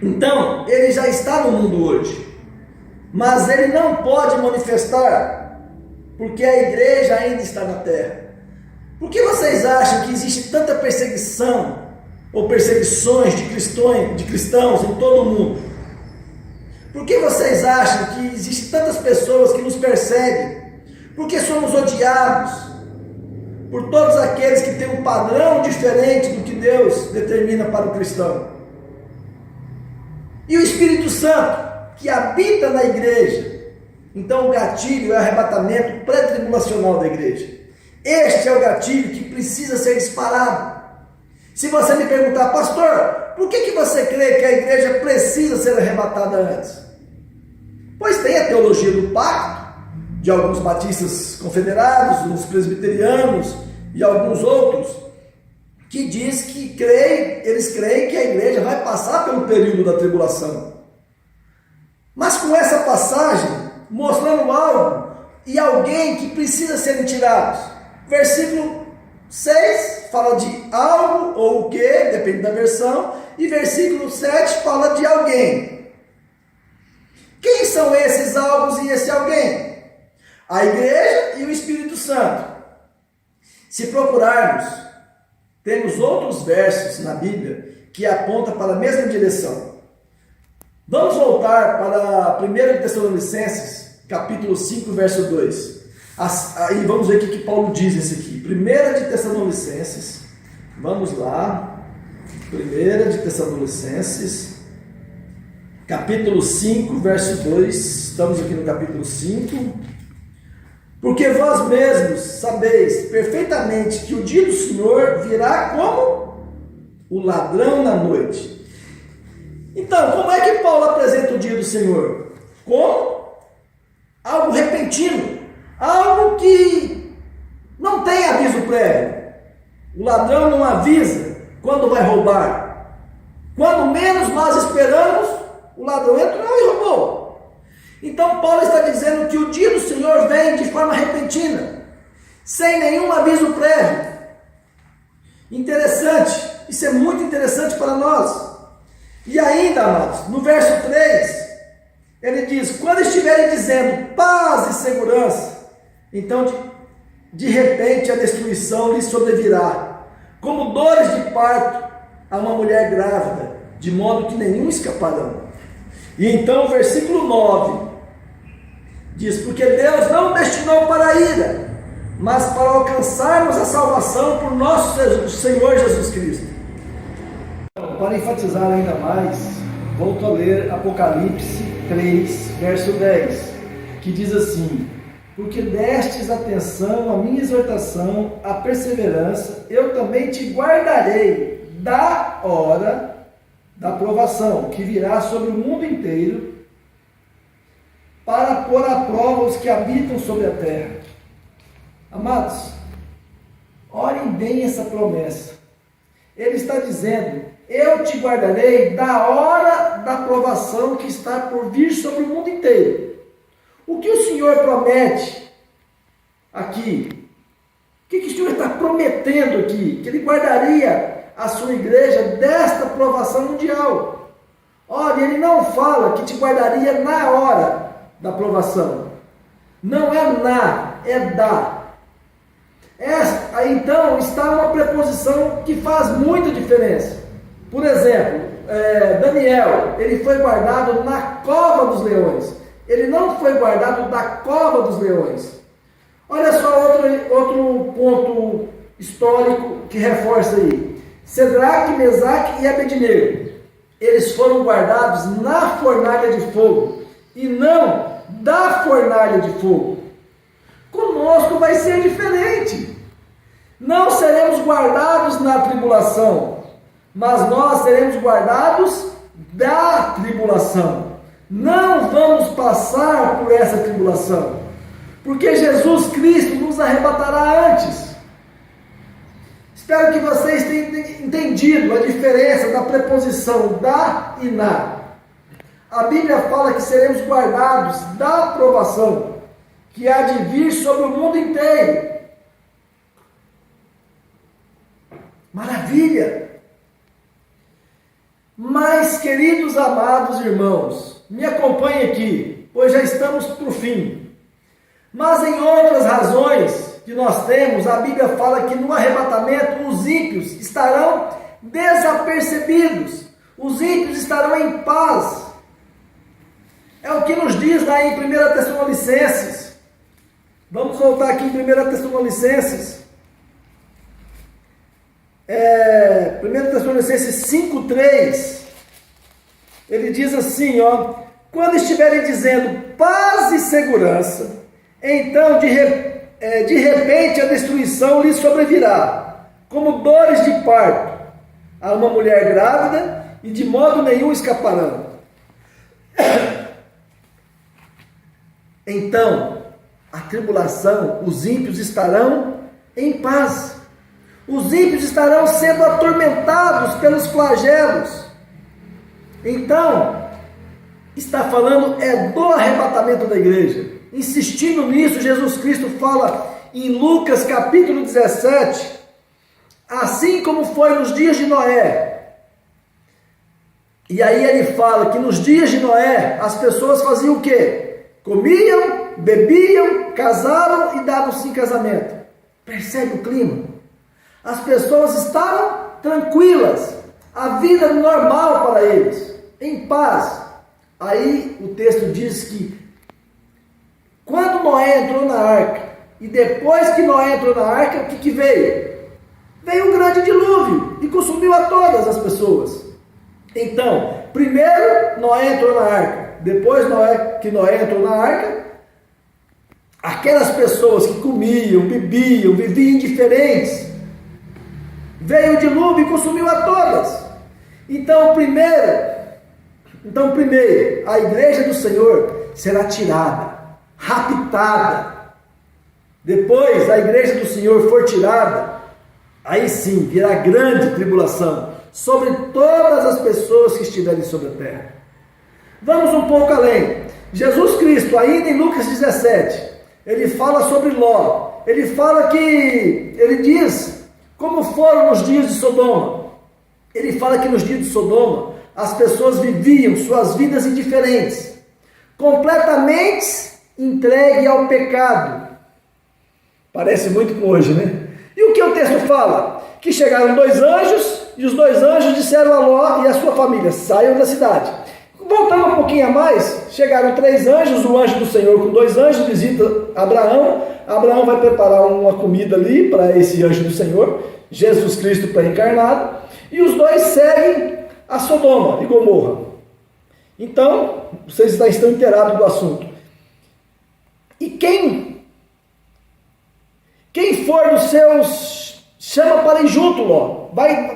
Então, ele já está no mundo hoje, mas ele não pode manifestar, porque a igreja ainda está na terra. Por que vocês acham que existe tanta perseguição, ou perseguições de cristãos em todo o mundo? Por que vocês acham que existem tantas pessoas que nos perseguem? Porque somos odiados por todos aqueles que têm um padrão diferente do que Deus determina para o cristão. E o Espírito Santo, que habita na igreja, então o gatilho é o arrebatamento pré-tribulacional da igreja. Este é o gatilho que precisa ser disparado. Se você me perguntar, pastor, por que você crê que a igreja precisa ser arrebatada antes? Pois tem a teologia do pacto, de alguns batistas confederados, uns presbiterianos e alguns outros, que diz que eles creem que a igreja vai passar pelo período da tribulação. Mas com essa passagem, mostrando algo e alguém que precisa ser tirados. Versículo 6 fala de algo ou o que, depende da versão, e versículo 7 fala de alguém. Quem são esses algos e esse alguém? A igreja e o Espírito Santo. Se procurarmos, temos outros versos na Bíblia que apontam para a mesma direção. Vamos voltar para 1 Tessalonicenses, capítulo 5, verso 2. Aí vamos ver o que Paulo diz nesse aqui. 1 Tessalonicenses, vamos lá. 1 Tessalonicenses, capítulo 5, verso 2. Estamos aqui no capítulo 5. Porque vós mesmos sabeis perfeitamente que o dia do Senhor virá como o ladrão na noite. Então, como é que Paulo apresenta o dia do Senhor? Como algo repentino, algo que não tem aviso prévio. O ladrão não avisa quando vai roubar. Quando menos nós esperamos, o ladrão entrou e roubou. Então Paulo está dizendo que o dia do Senhor vem de forma repentina, sem nenhum aviso prévio. Interessante, isso é muito interessante para nós. E ainda, amados, no verso 3, ele diz: quando estiverem dizendo paz e segurança, então de repente a destruição lhes sobrevirá, como dores de parto a uma mulher grávida, de modo que nenhum escaparão. E então o versículo 9 diz: porque Deus não destinou para a ira, mas para alcançarmos a salvação por nosso Senhor Jesus Cristo. Para enfatizar ainda mais, volto a ler Apocalipse 3, verso 10, que diz assim: porque destes atenção à minha exortação, à perseverança, eu também te guardarei da hora da provação, que virá sobre o mundo inteiro, para pôr à prova os que habitam sobre a terra. Amados, olhem bem essa promessa. Ele está dizendo: eu te guardarei da hora da provação que está por vir sobre o mundo inteiro. O que o Senhor promete aqui? O que o Senhor está prometendo aqui? Que Ele guardaria a sua igreja desta provação mundial. Olha, ele não fala que te guardaria na hora da provação. Não é na, é da. Aí então está uma preposição que faz muita diferença. Por exemplo, Daniel, ele foi guardado na cova dos leões. Ele não foi guardado da cova dos leões. Olha só outro ponto histórico que reforça aí. Cedraque, Mesaque e Abednego. Eles foram guardados na fornalha de fogo e não da fornalha de fogo. Conosco vai ser diferente. Não seremos guardados na tribulação, mas nós seremos guardados da tribulação. Não vamos passar por essa tribulação, porque Jesus Cristo nos arrebatará antes. Espero que vocês tenham entendido a diferença da preposição da e na. A Bíblia fala que seremos guardados da provação, que há de vir sobre o mundo inteiro. Maravilha! Mas, queridos amados irmãos, me acompanhem aqui, pois já estamos para o fim. Mas em outras razões que nós temos, a Bíblia fala que no arrebatamento os ímpios estarão desapercebidos, os ímpios estarão em paz. É o que nos diz lá em 1 Tessalonicenses. Vamos voltar aqui em 1 Tessalonicenses. 1 Tessalonicenses 5,3. Ele diz assim, ó: quando estiverem dizendo paz e segurança, então de repente a destruição lhes sobrevirá, como dores de parto a uma mulher grávida, e de modo nenhum escaparão. Então, a tribulação, os ímpios estarão em paz. Os ímpios estarão sendo atormentados pelos flagelos. Então, está falando do arrebatamento da igreja. Insistindo nisso, Jesus Cristo fala em Lucas capítulo 17, assim como foi nos dias de Noé. E aí ele fala que nos dias de Noé, as pessoas faziam o quê? Comiam, bebiam, casaram e davam-se em casamento. Percebe o clima? As pessoas estavam tranquilas, a vida normal para eles, em paz. Aí o texto diz que quando Noé entrou na arca, e depois que Noé entrou na arca, o que veio? Veio um grande dilúvio e consumiu a todas as pessoas. Então, primeiro Noé entrou na arca, depois que Noé entrou na arca, aquelas pessoas que comiam, bebiam, viviam indiferentes, veio o dilúvio e consumiu a todas. Então, primeiro, a igreja do Senhor será tirada, raptada. Depois a igreja do Senhor for tirada, aí sim virá grande tribulação sobre todas as pessoas que estiverem sobre a terra. Vamos um pouco além. Jesus Cristo, ainda em Lucas 17, ele fala sobre Ló. Ele diz como foram nos dias de Sodoma. Ele fala que nos dias de Sodoma as pessoas viviam suas vidas indiferentes, completamente entregue ao pecado. Parece muito com hoje, né? E o que o texto fala? Que chegaram 2 anjos, e os 2 anjos disseram a Ló e a sua família: saiam da cidade. Voltando um pouquinho a mais, chegaram 3 anjos, o anjo do Senhor com 2 anjos visita Abraão. Abraão vai preparar uma comida ali para esse anjo do Senhor, Jesus Cristo pré-encarnado, e os 2 seguem a Sodoma e Gomorra. Então, vocês estão inteirados do assunto. E quem for dos seus, chama para ir junto, Ló.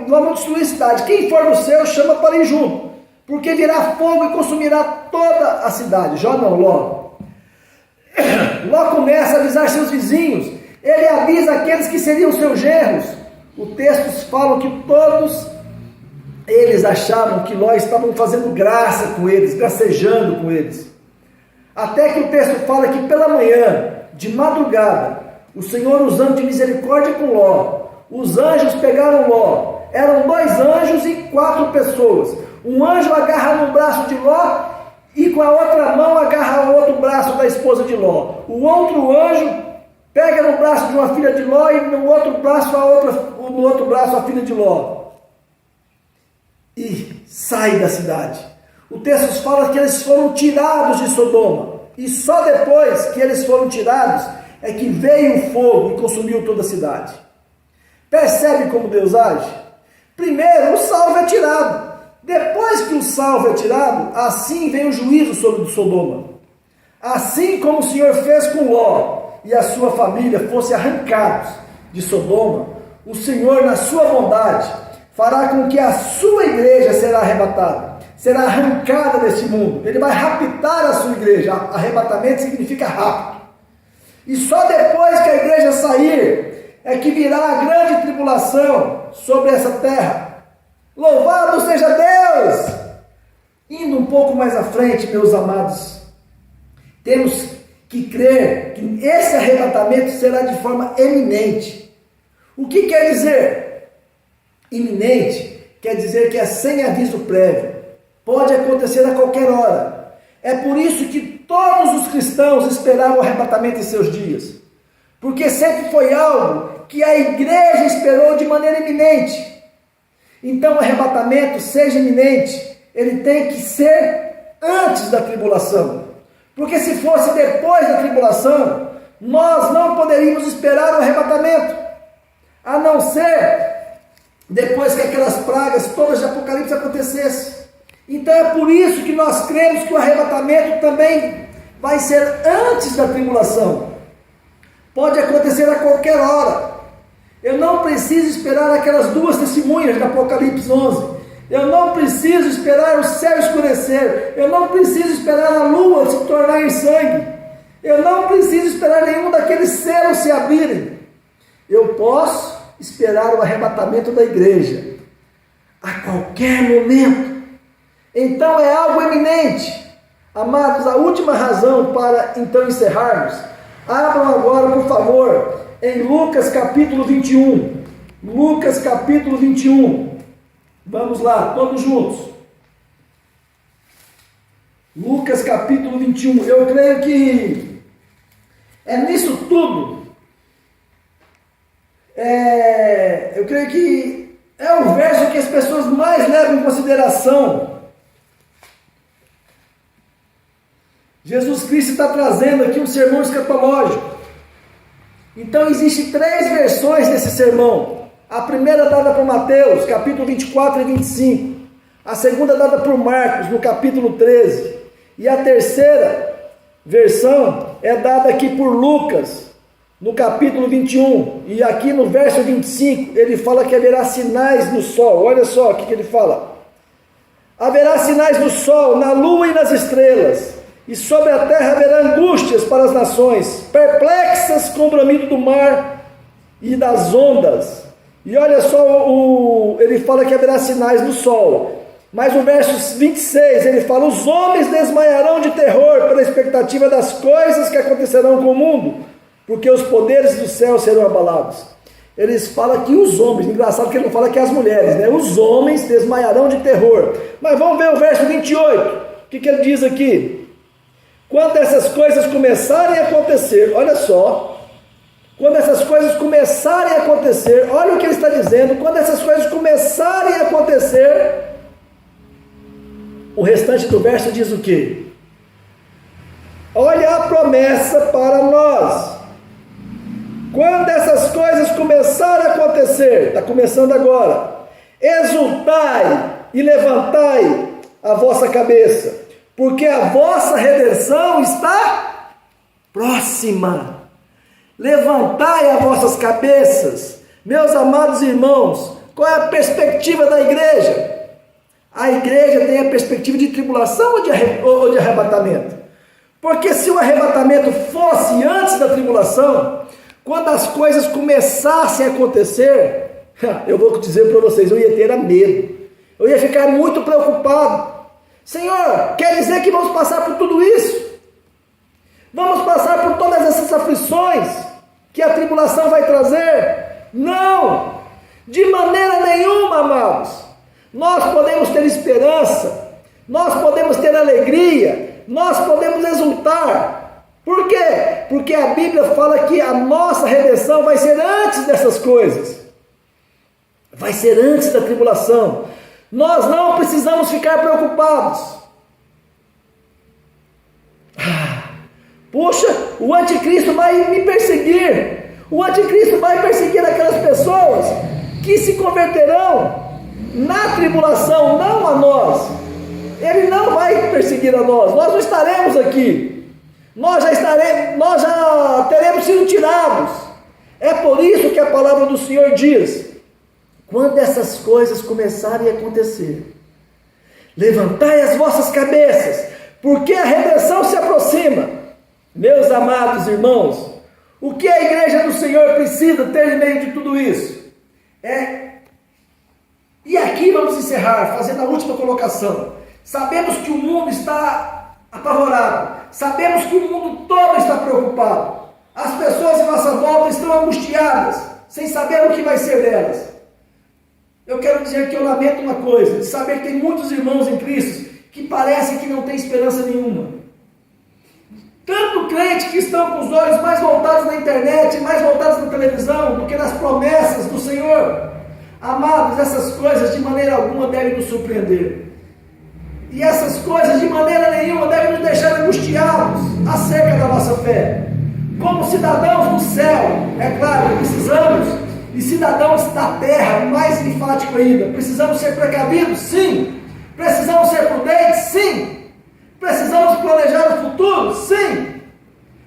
Vamos destruir a cidade. Quem for dos seus, chama para ir junto, porque virá fogo e consumirá toda a cidade. Jó não, Ló. Ló começa a avisar seus vizinhos. Ele avisa aqueles que seriam seus genros. Os textos falam que todos eles achavam que Ló estavam fazendo graça com eles, gracejando com eles. Até que o texto fala que pela manhã, de madrugada, o Senhor, usando de misericórdia com Ló, os anjos pegaram Ló. Eram 2 anjos e 4 pessoas. Um anjo agarra no braço de Ló e com a outra mão agarra o outro braço da esposa de Ló. O outro anjo pega no braço de uma filha de Ló e no outro braço a filha de Ló. E sai da cidade. O texto fala que eles foram tirados de Sodoma. E só depois que eles foram tirados é que veio o fogo e consumiu toda a cidade. Percebe como Deus age? Primeiro o salvo é tirado. Depois que o salvo é tirado, assim vem o juízo sobre Sodoma. Assim como o Senhor fez com Ló e a sua família fossem arrancados de Sodoma, o Senhor, na sua bondade, fará com que a sua igreja será arrebatada, será arrancada deste mundo. Ele vai raptar a sua igreja. Arrebatamento significa rapto. E só depois que a igreja sair, é que virá a grande tribulação sobre essa terra. Louvado seja Deus! Indo um pouco mais à frente, meus amados, temos que crer que esse arrebatamento será de forma eminente. O que quer dizer? Iminente quer dizer que é sem aviso prévio. Pode acontecer a qualquer hora. É por isso que todos os cristãos esperavam o arrebatamento em seus dias. Porque sempre foi algo que a igreja esperou de maneira iminente. Então o arrebatamento, seja iminente, ele tem que ser antes da tribulação. Porque se fosse depois da tribulação, nós não poderíamos esperar o arrebatamento. A não ser depois que aquelas pragas todas de Apocalipse acontecessem. Então é por isso que nós cremos que o arrebatamento também vai ser antes da tribulação. Pode acontecer a qualquer hora. Eu não preciso esperar aquelas duas testemunhas de Apocalipse 11. Eu não preciso esperar o céu escurecer. Eu não preciso esperar a lua se tornar em sangue. Eu não preciso esperar nenhum daqueles selos se abrirem. Eu posso esperar o arrebatamento da igreja a qualquer momento. Então é algo eminente. Amados, a última razão para então encerrarmos, abram agora, por favor, em Lucas capítulo 21. Lucas capítulo 21. Vamos lá, todos juntos. Lucas capítulo 21. Eu creio que é nisso tudo. Eu creio que é o verso que as pessoas mais levam em consideração. Jesus Cristo está trazendo aqui um sermão escatológico. Então existem 3 versões desse sermão. A primeira dada por Mateus, capítulo 24 e 25. A segunda dada por Marcos, no capítulo 13. E a terceira versão é dada aqui por Lucas, no capítulo 21. E aqui no verso 25, ele fala que haverá sinais no sol. Olha só o que ele fala. Haverá sinais no sol, na lua e nas estrelas. E sobre a terra haverá angústias para as nações, perplexas com o bramido do mar e das ondas. E olha só, ele fala que haverá sinais no sol. Mas no verso 26, ele fala: os homens desmaiarão de terror pela expectativa das coisas que acontecerão com o mundo, porque os poderes do céu serão abalados. Eles falam que os homens, engraçado que ele não fala que as mulheres, né? Os homens desmaiarão de terror. Mas vamos ver o verso 28, o que ele diz aqui? Quando essas coisas começarem a acontecer, olha só, quando essas coisas começarem a acontecer, olha o que ele está dizendo, quando essas coisas começarem a acontecer, o restante do verso diz o quê? Olha a promessa para nós. Quando essas coisas começarem a acontecer, está começando agora, exultai e levantai a vossa cabeça, porque a vossa redenção está próxima. Levantai as vossas cabeças. Meus amados irmãos, qual é a perspectiva da igreja? A igreja tem a perspectiva de tribulação ou de arrebatamento? Porque se o arrebatamento fosse antes da tribulação, quando as coisas começassem a acontecer, eu vou dizer para vocês, eu ia ter medo. Eu ia ficar muito preocupado. Senhor, quer dizer que vamos passar por tudo isso? Vamos passar por todas essas aflições que a tribulação vai trazer? Não! De maneira nenhuma, amados! nós podemos ter esperança, nós podemos ter alegria, nós podemos exultar. Por quê? Porque a Bíblia fala que a nossa redenção vai ser antes dessas coisas, vai ser antes da tribulação. Nós não precisamos ficar preocupados. Puxa, o anticristo vai me perseguir, o anticristo vai perseguir aquelas pessoas que se converterão na tribulação, não a nós. Ele não vai perseguir a nós não estaremos aqui, nós já teremos sido tirados. É por isso que a palavra do Senhor diz: quando essas coisas começarem a acontecer, levantai as vossas cabeças, porque a redenção se aproxima. Meus amados irmãos, o que a igreja do Senhor precisa ter em meio de tudo isso? E aqui vamos encerrar, fazendo a última colocação. Sabemos que o mundo está apavorado, sabemos que o mundo todo está preocupado, as pessoas em nossa volta estão angustiadas, sem saber o que vai ser delas. Eu quero dizer que eu lamento uma coisa, de saber que tem muitos irmãos em Cristo que parecem que não têm esperança nenhuma. Tanto crentes que estão com os olhos mais voltados na internet, mais voltados na televisão, do que nas promessas do Senhor. Amados, essas coisas de maneira alguma devem nos surpreender. E essas coisas de maneira nenhuma devem nos deixar angustiados acerca da nossa fé. Como cidadãos do céu, é claro, precisamos, e cidadãos da terra, mais enfático ainda, precisamos ser precavidos? Sim. Precisamos ser prudentes? Sim. Precisamos planejar o futuro? Sim.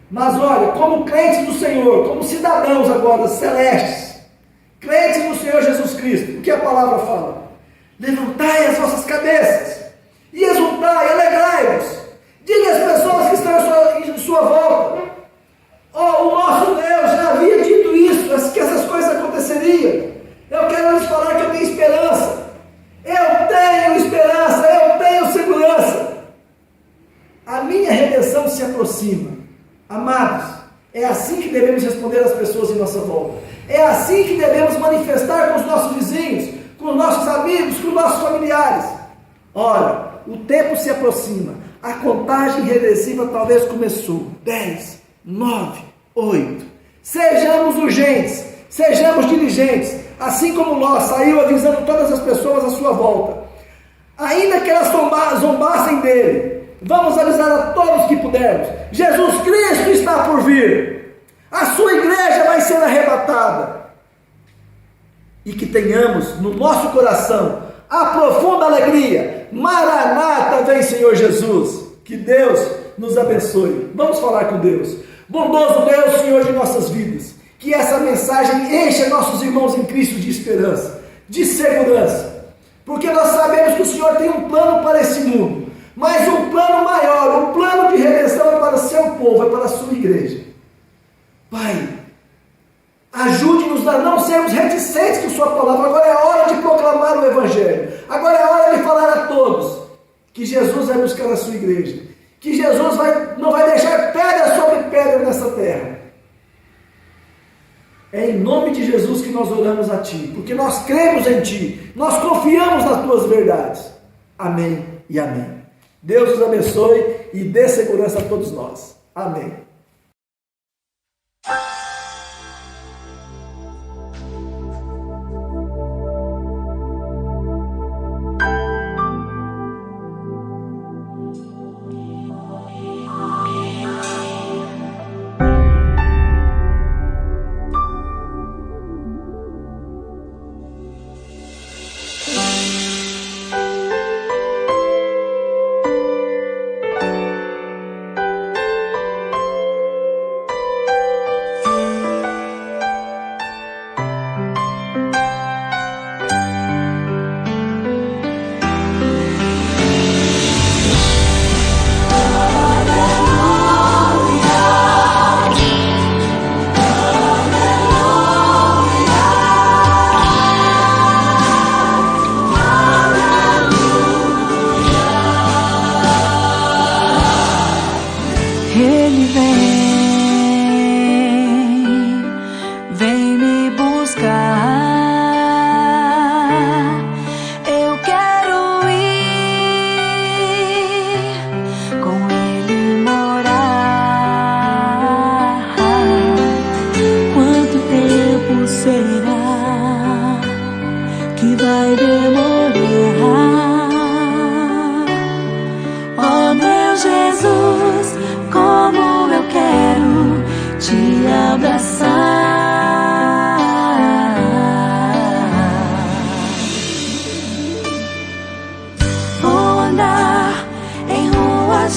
Mas olha, como crentes do Senhor, como cidadãos agora celestes, crentes no Senhor Jesus Cristo, o que a palavra fala? Levantai as vossas cabeças e exultai, alegrai-vos. Diga às pessoas que estão em sua volta: oh, o nosso Deus já havia dito isso, que essas coisas aconteceriam. Eu quero lhes falar que eu tenho esperança. Eu tenho esperança, eu tenho segurança. A minha redenção se aproxima. Amados, é assim que devemos responder às pessoas em nossa volta. É assim que devemos manifestar com os nossos vizinhos, com os nossos amigos, com os nossos familiares. Ora, o tempo se aproxima. A contagem regressiva talvez começou. 10, 9, 8. Sejamos urgentes, sejamos diligentes. Assim como Ló saiu avisando todas as pessoas à sua volta. Ainda que elas zombassem dele, vamos avisar a todos que pudermos: Jesus Cristo está por vir, a sua igreja vai ser arrebatada. E que tenhamos no nosso coração a profunda alegria: Maranata, vem Senhor Jesus. Que Deus nos abençoe. Vamos falar com Deus. Bondoso Deus, Senhor de nossas vidas, que essa mensagem encha nossos irmãos em Cristo de esperança, de segurança, porque nós sabemos que o Senhor tem um plano para esse mundo, mas um plano maior, um plano de redenção é para o seu povo, é para a sua igreja. Pai, ajude-nos a não sermos reticentes com sua palavra. Agora é a hora de proclamar o Evangelho, agora é a hora de falar a todos que Jesus vai buscar a sua igreja, que Jesus não vai deixar pedra sobre pedra nessa terra. É em nome de Jesus que nós oramos a Ti, porque nós cremos em Ti, nós confiamos nas Tuas verdades. Amém e amém. Deus os abençoe e dê segurança a todos nós. Amém.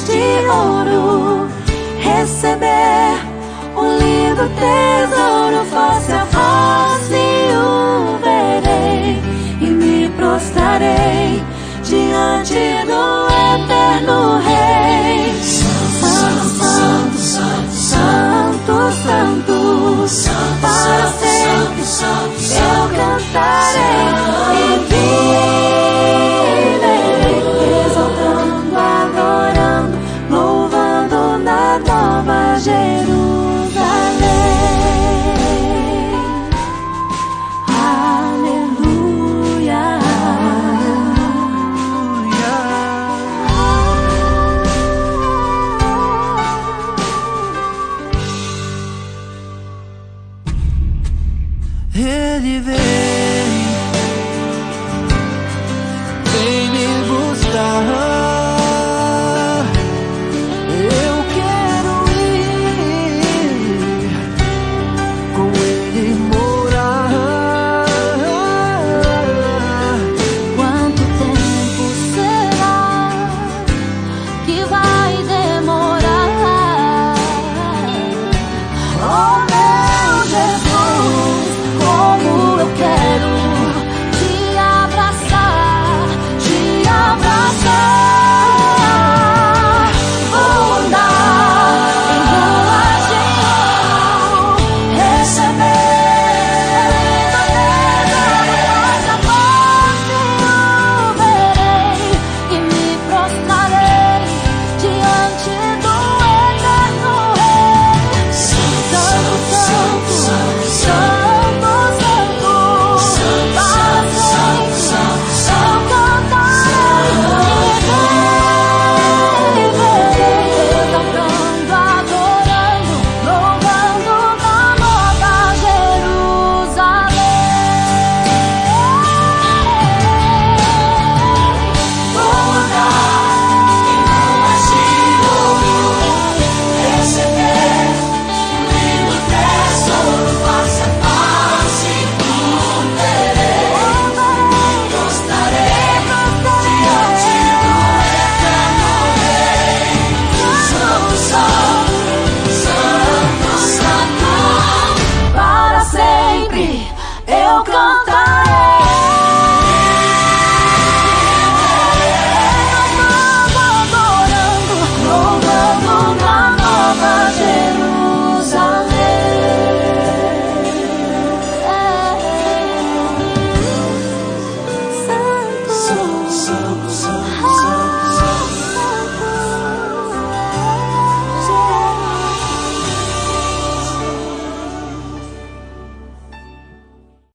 de ouro, receber um lindo tesouro face a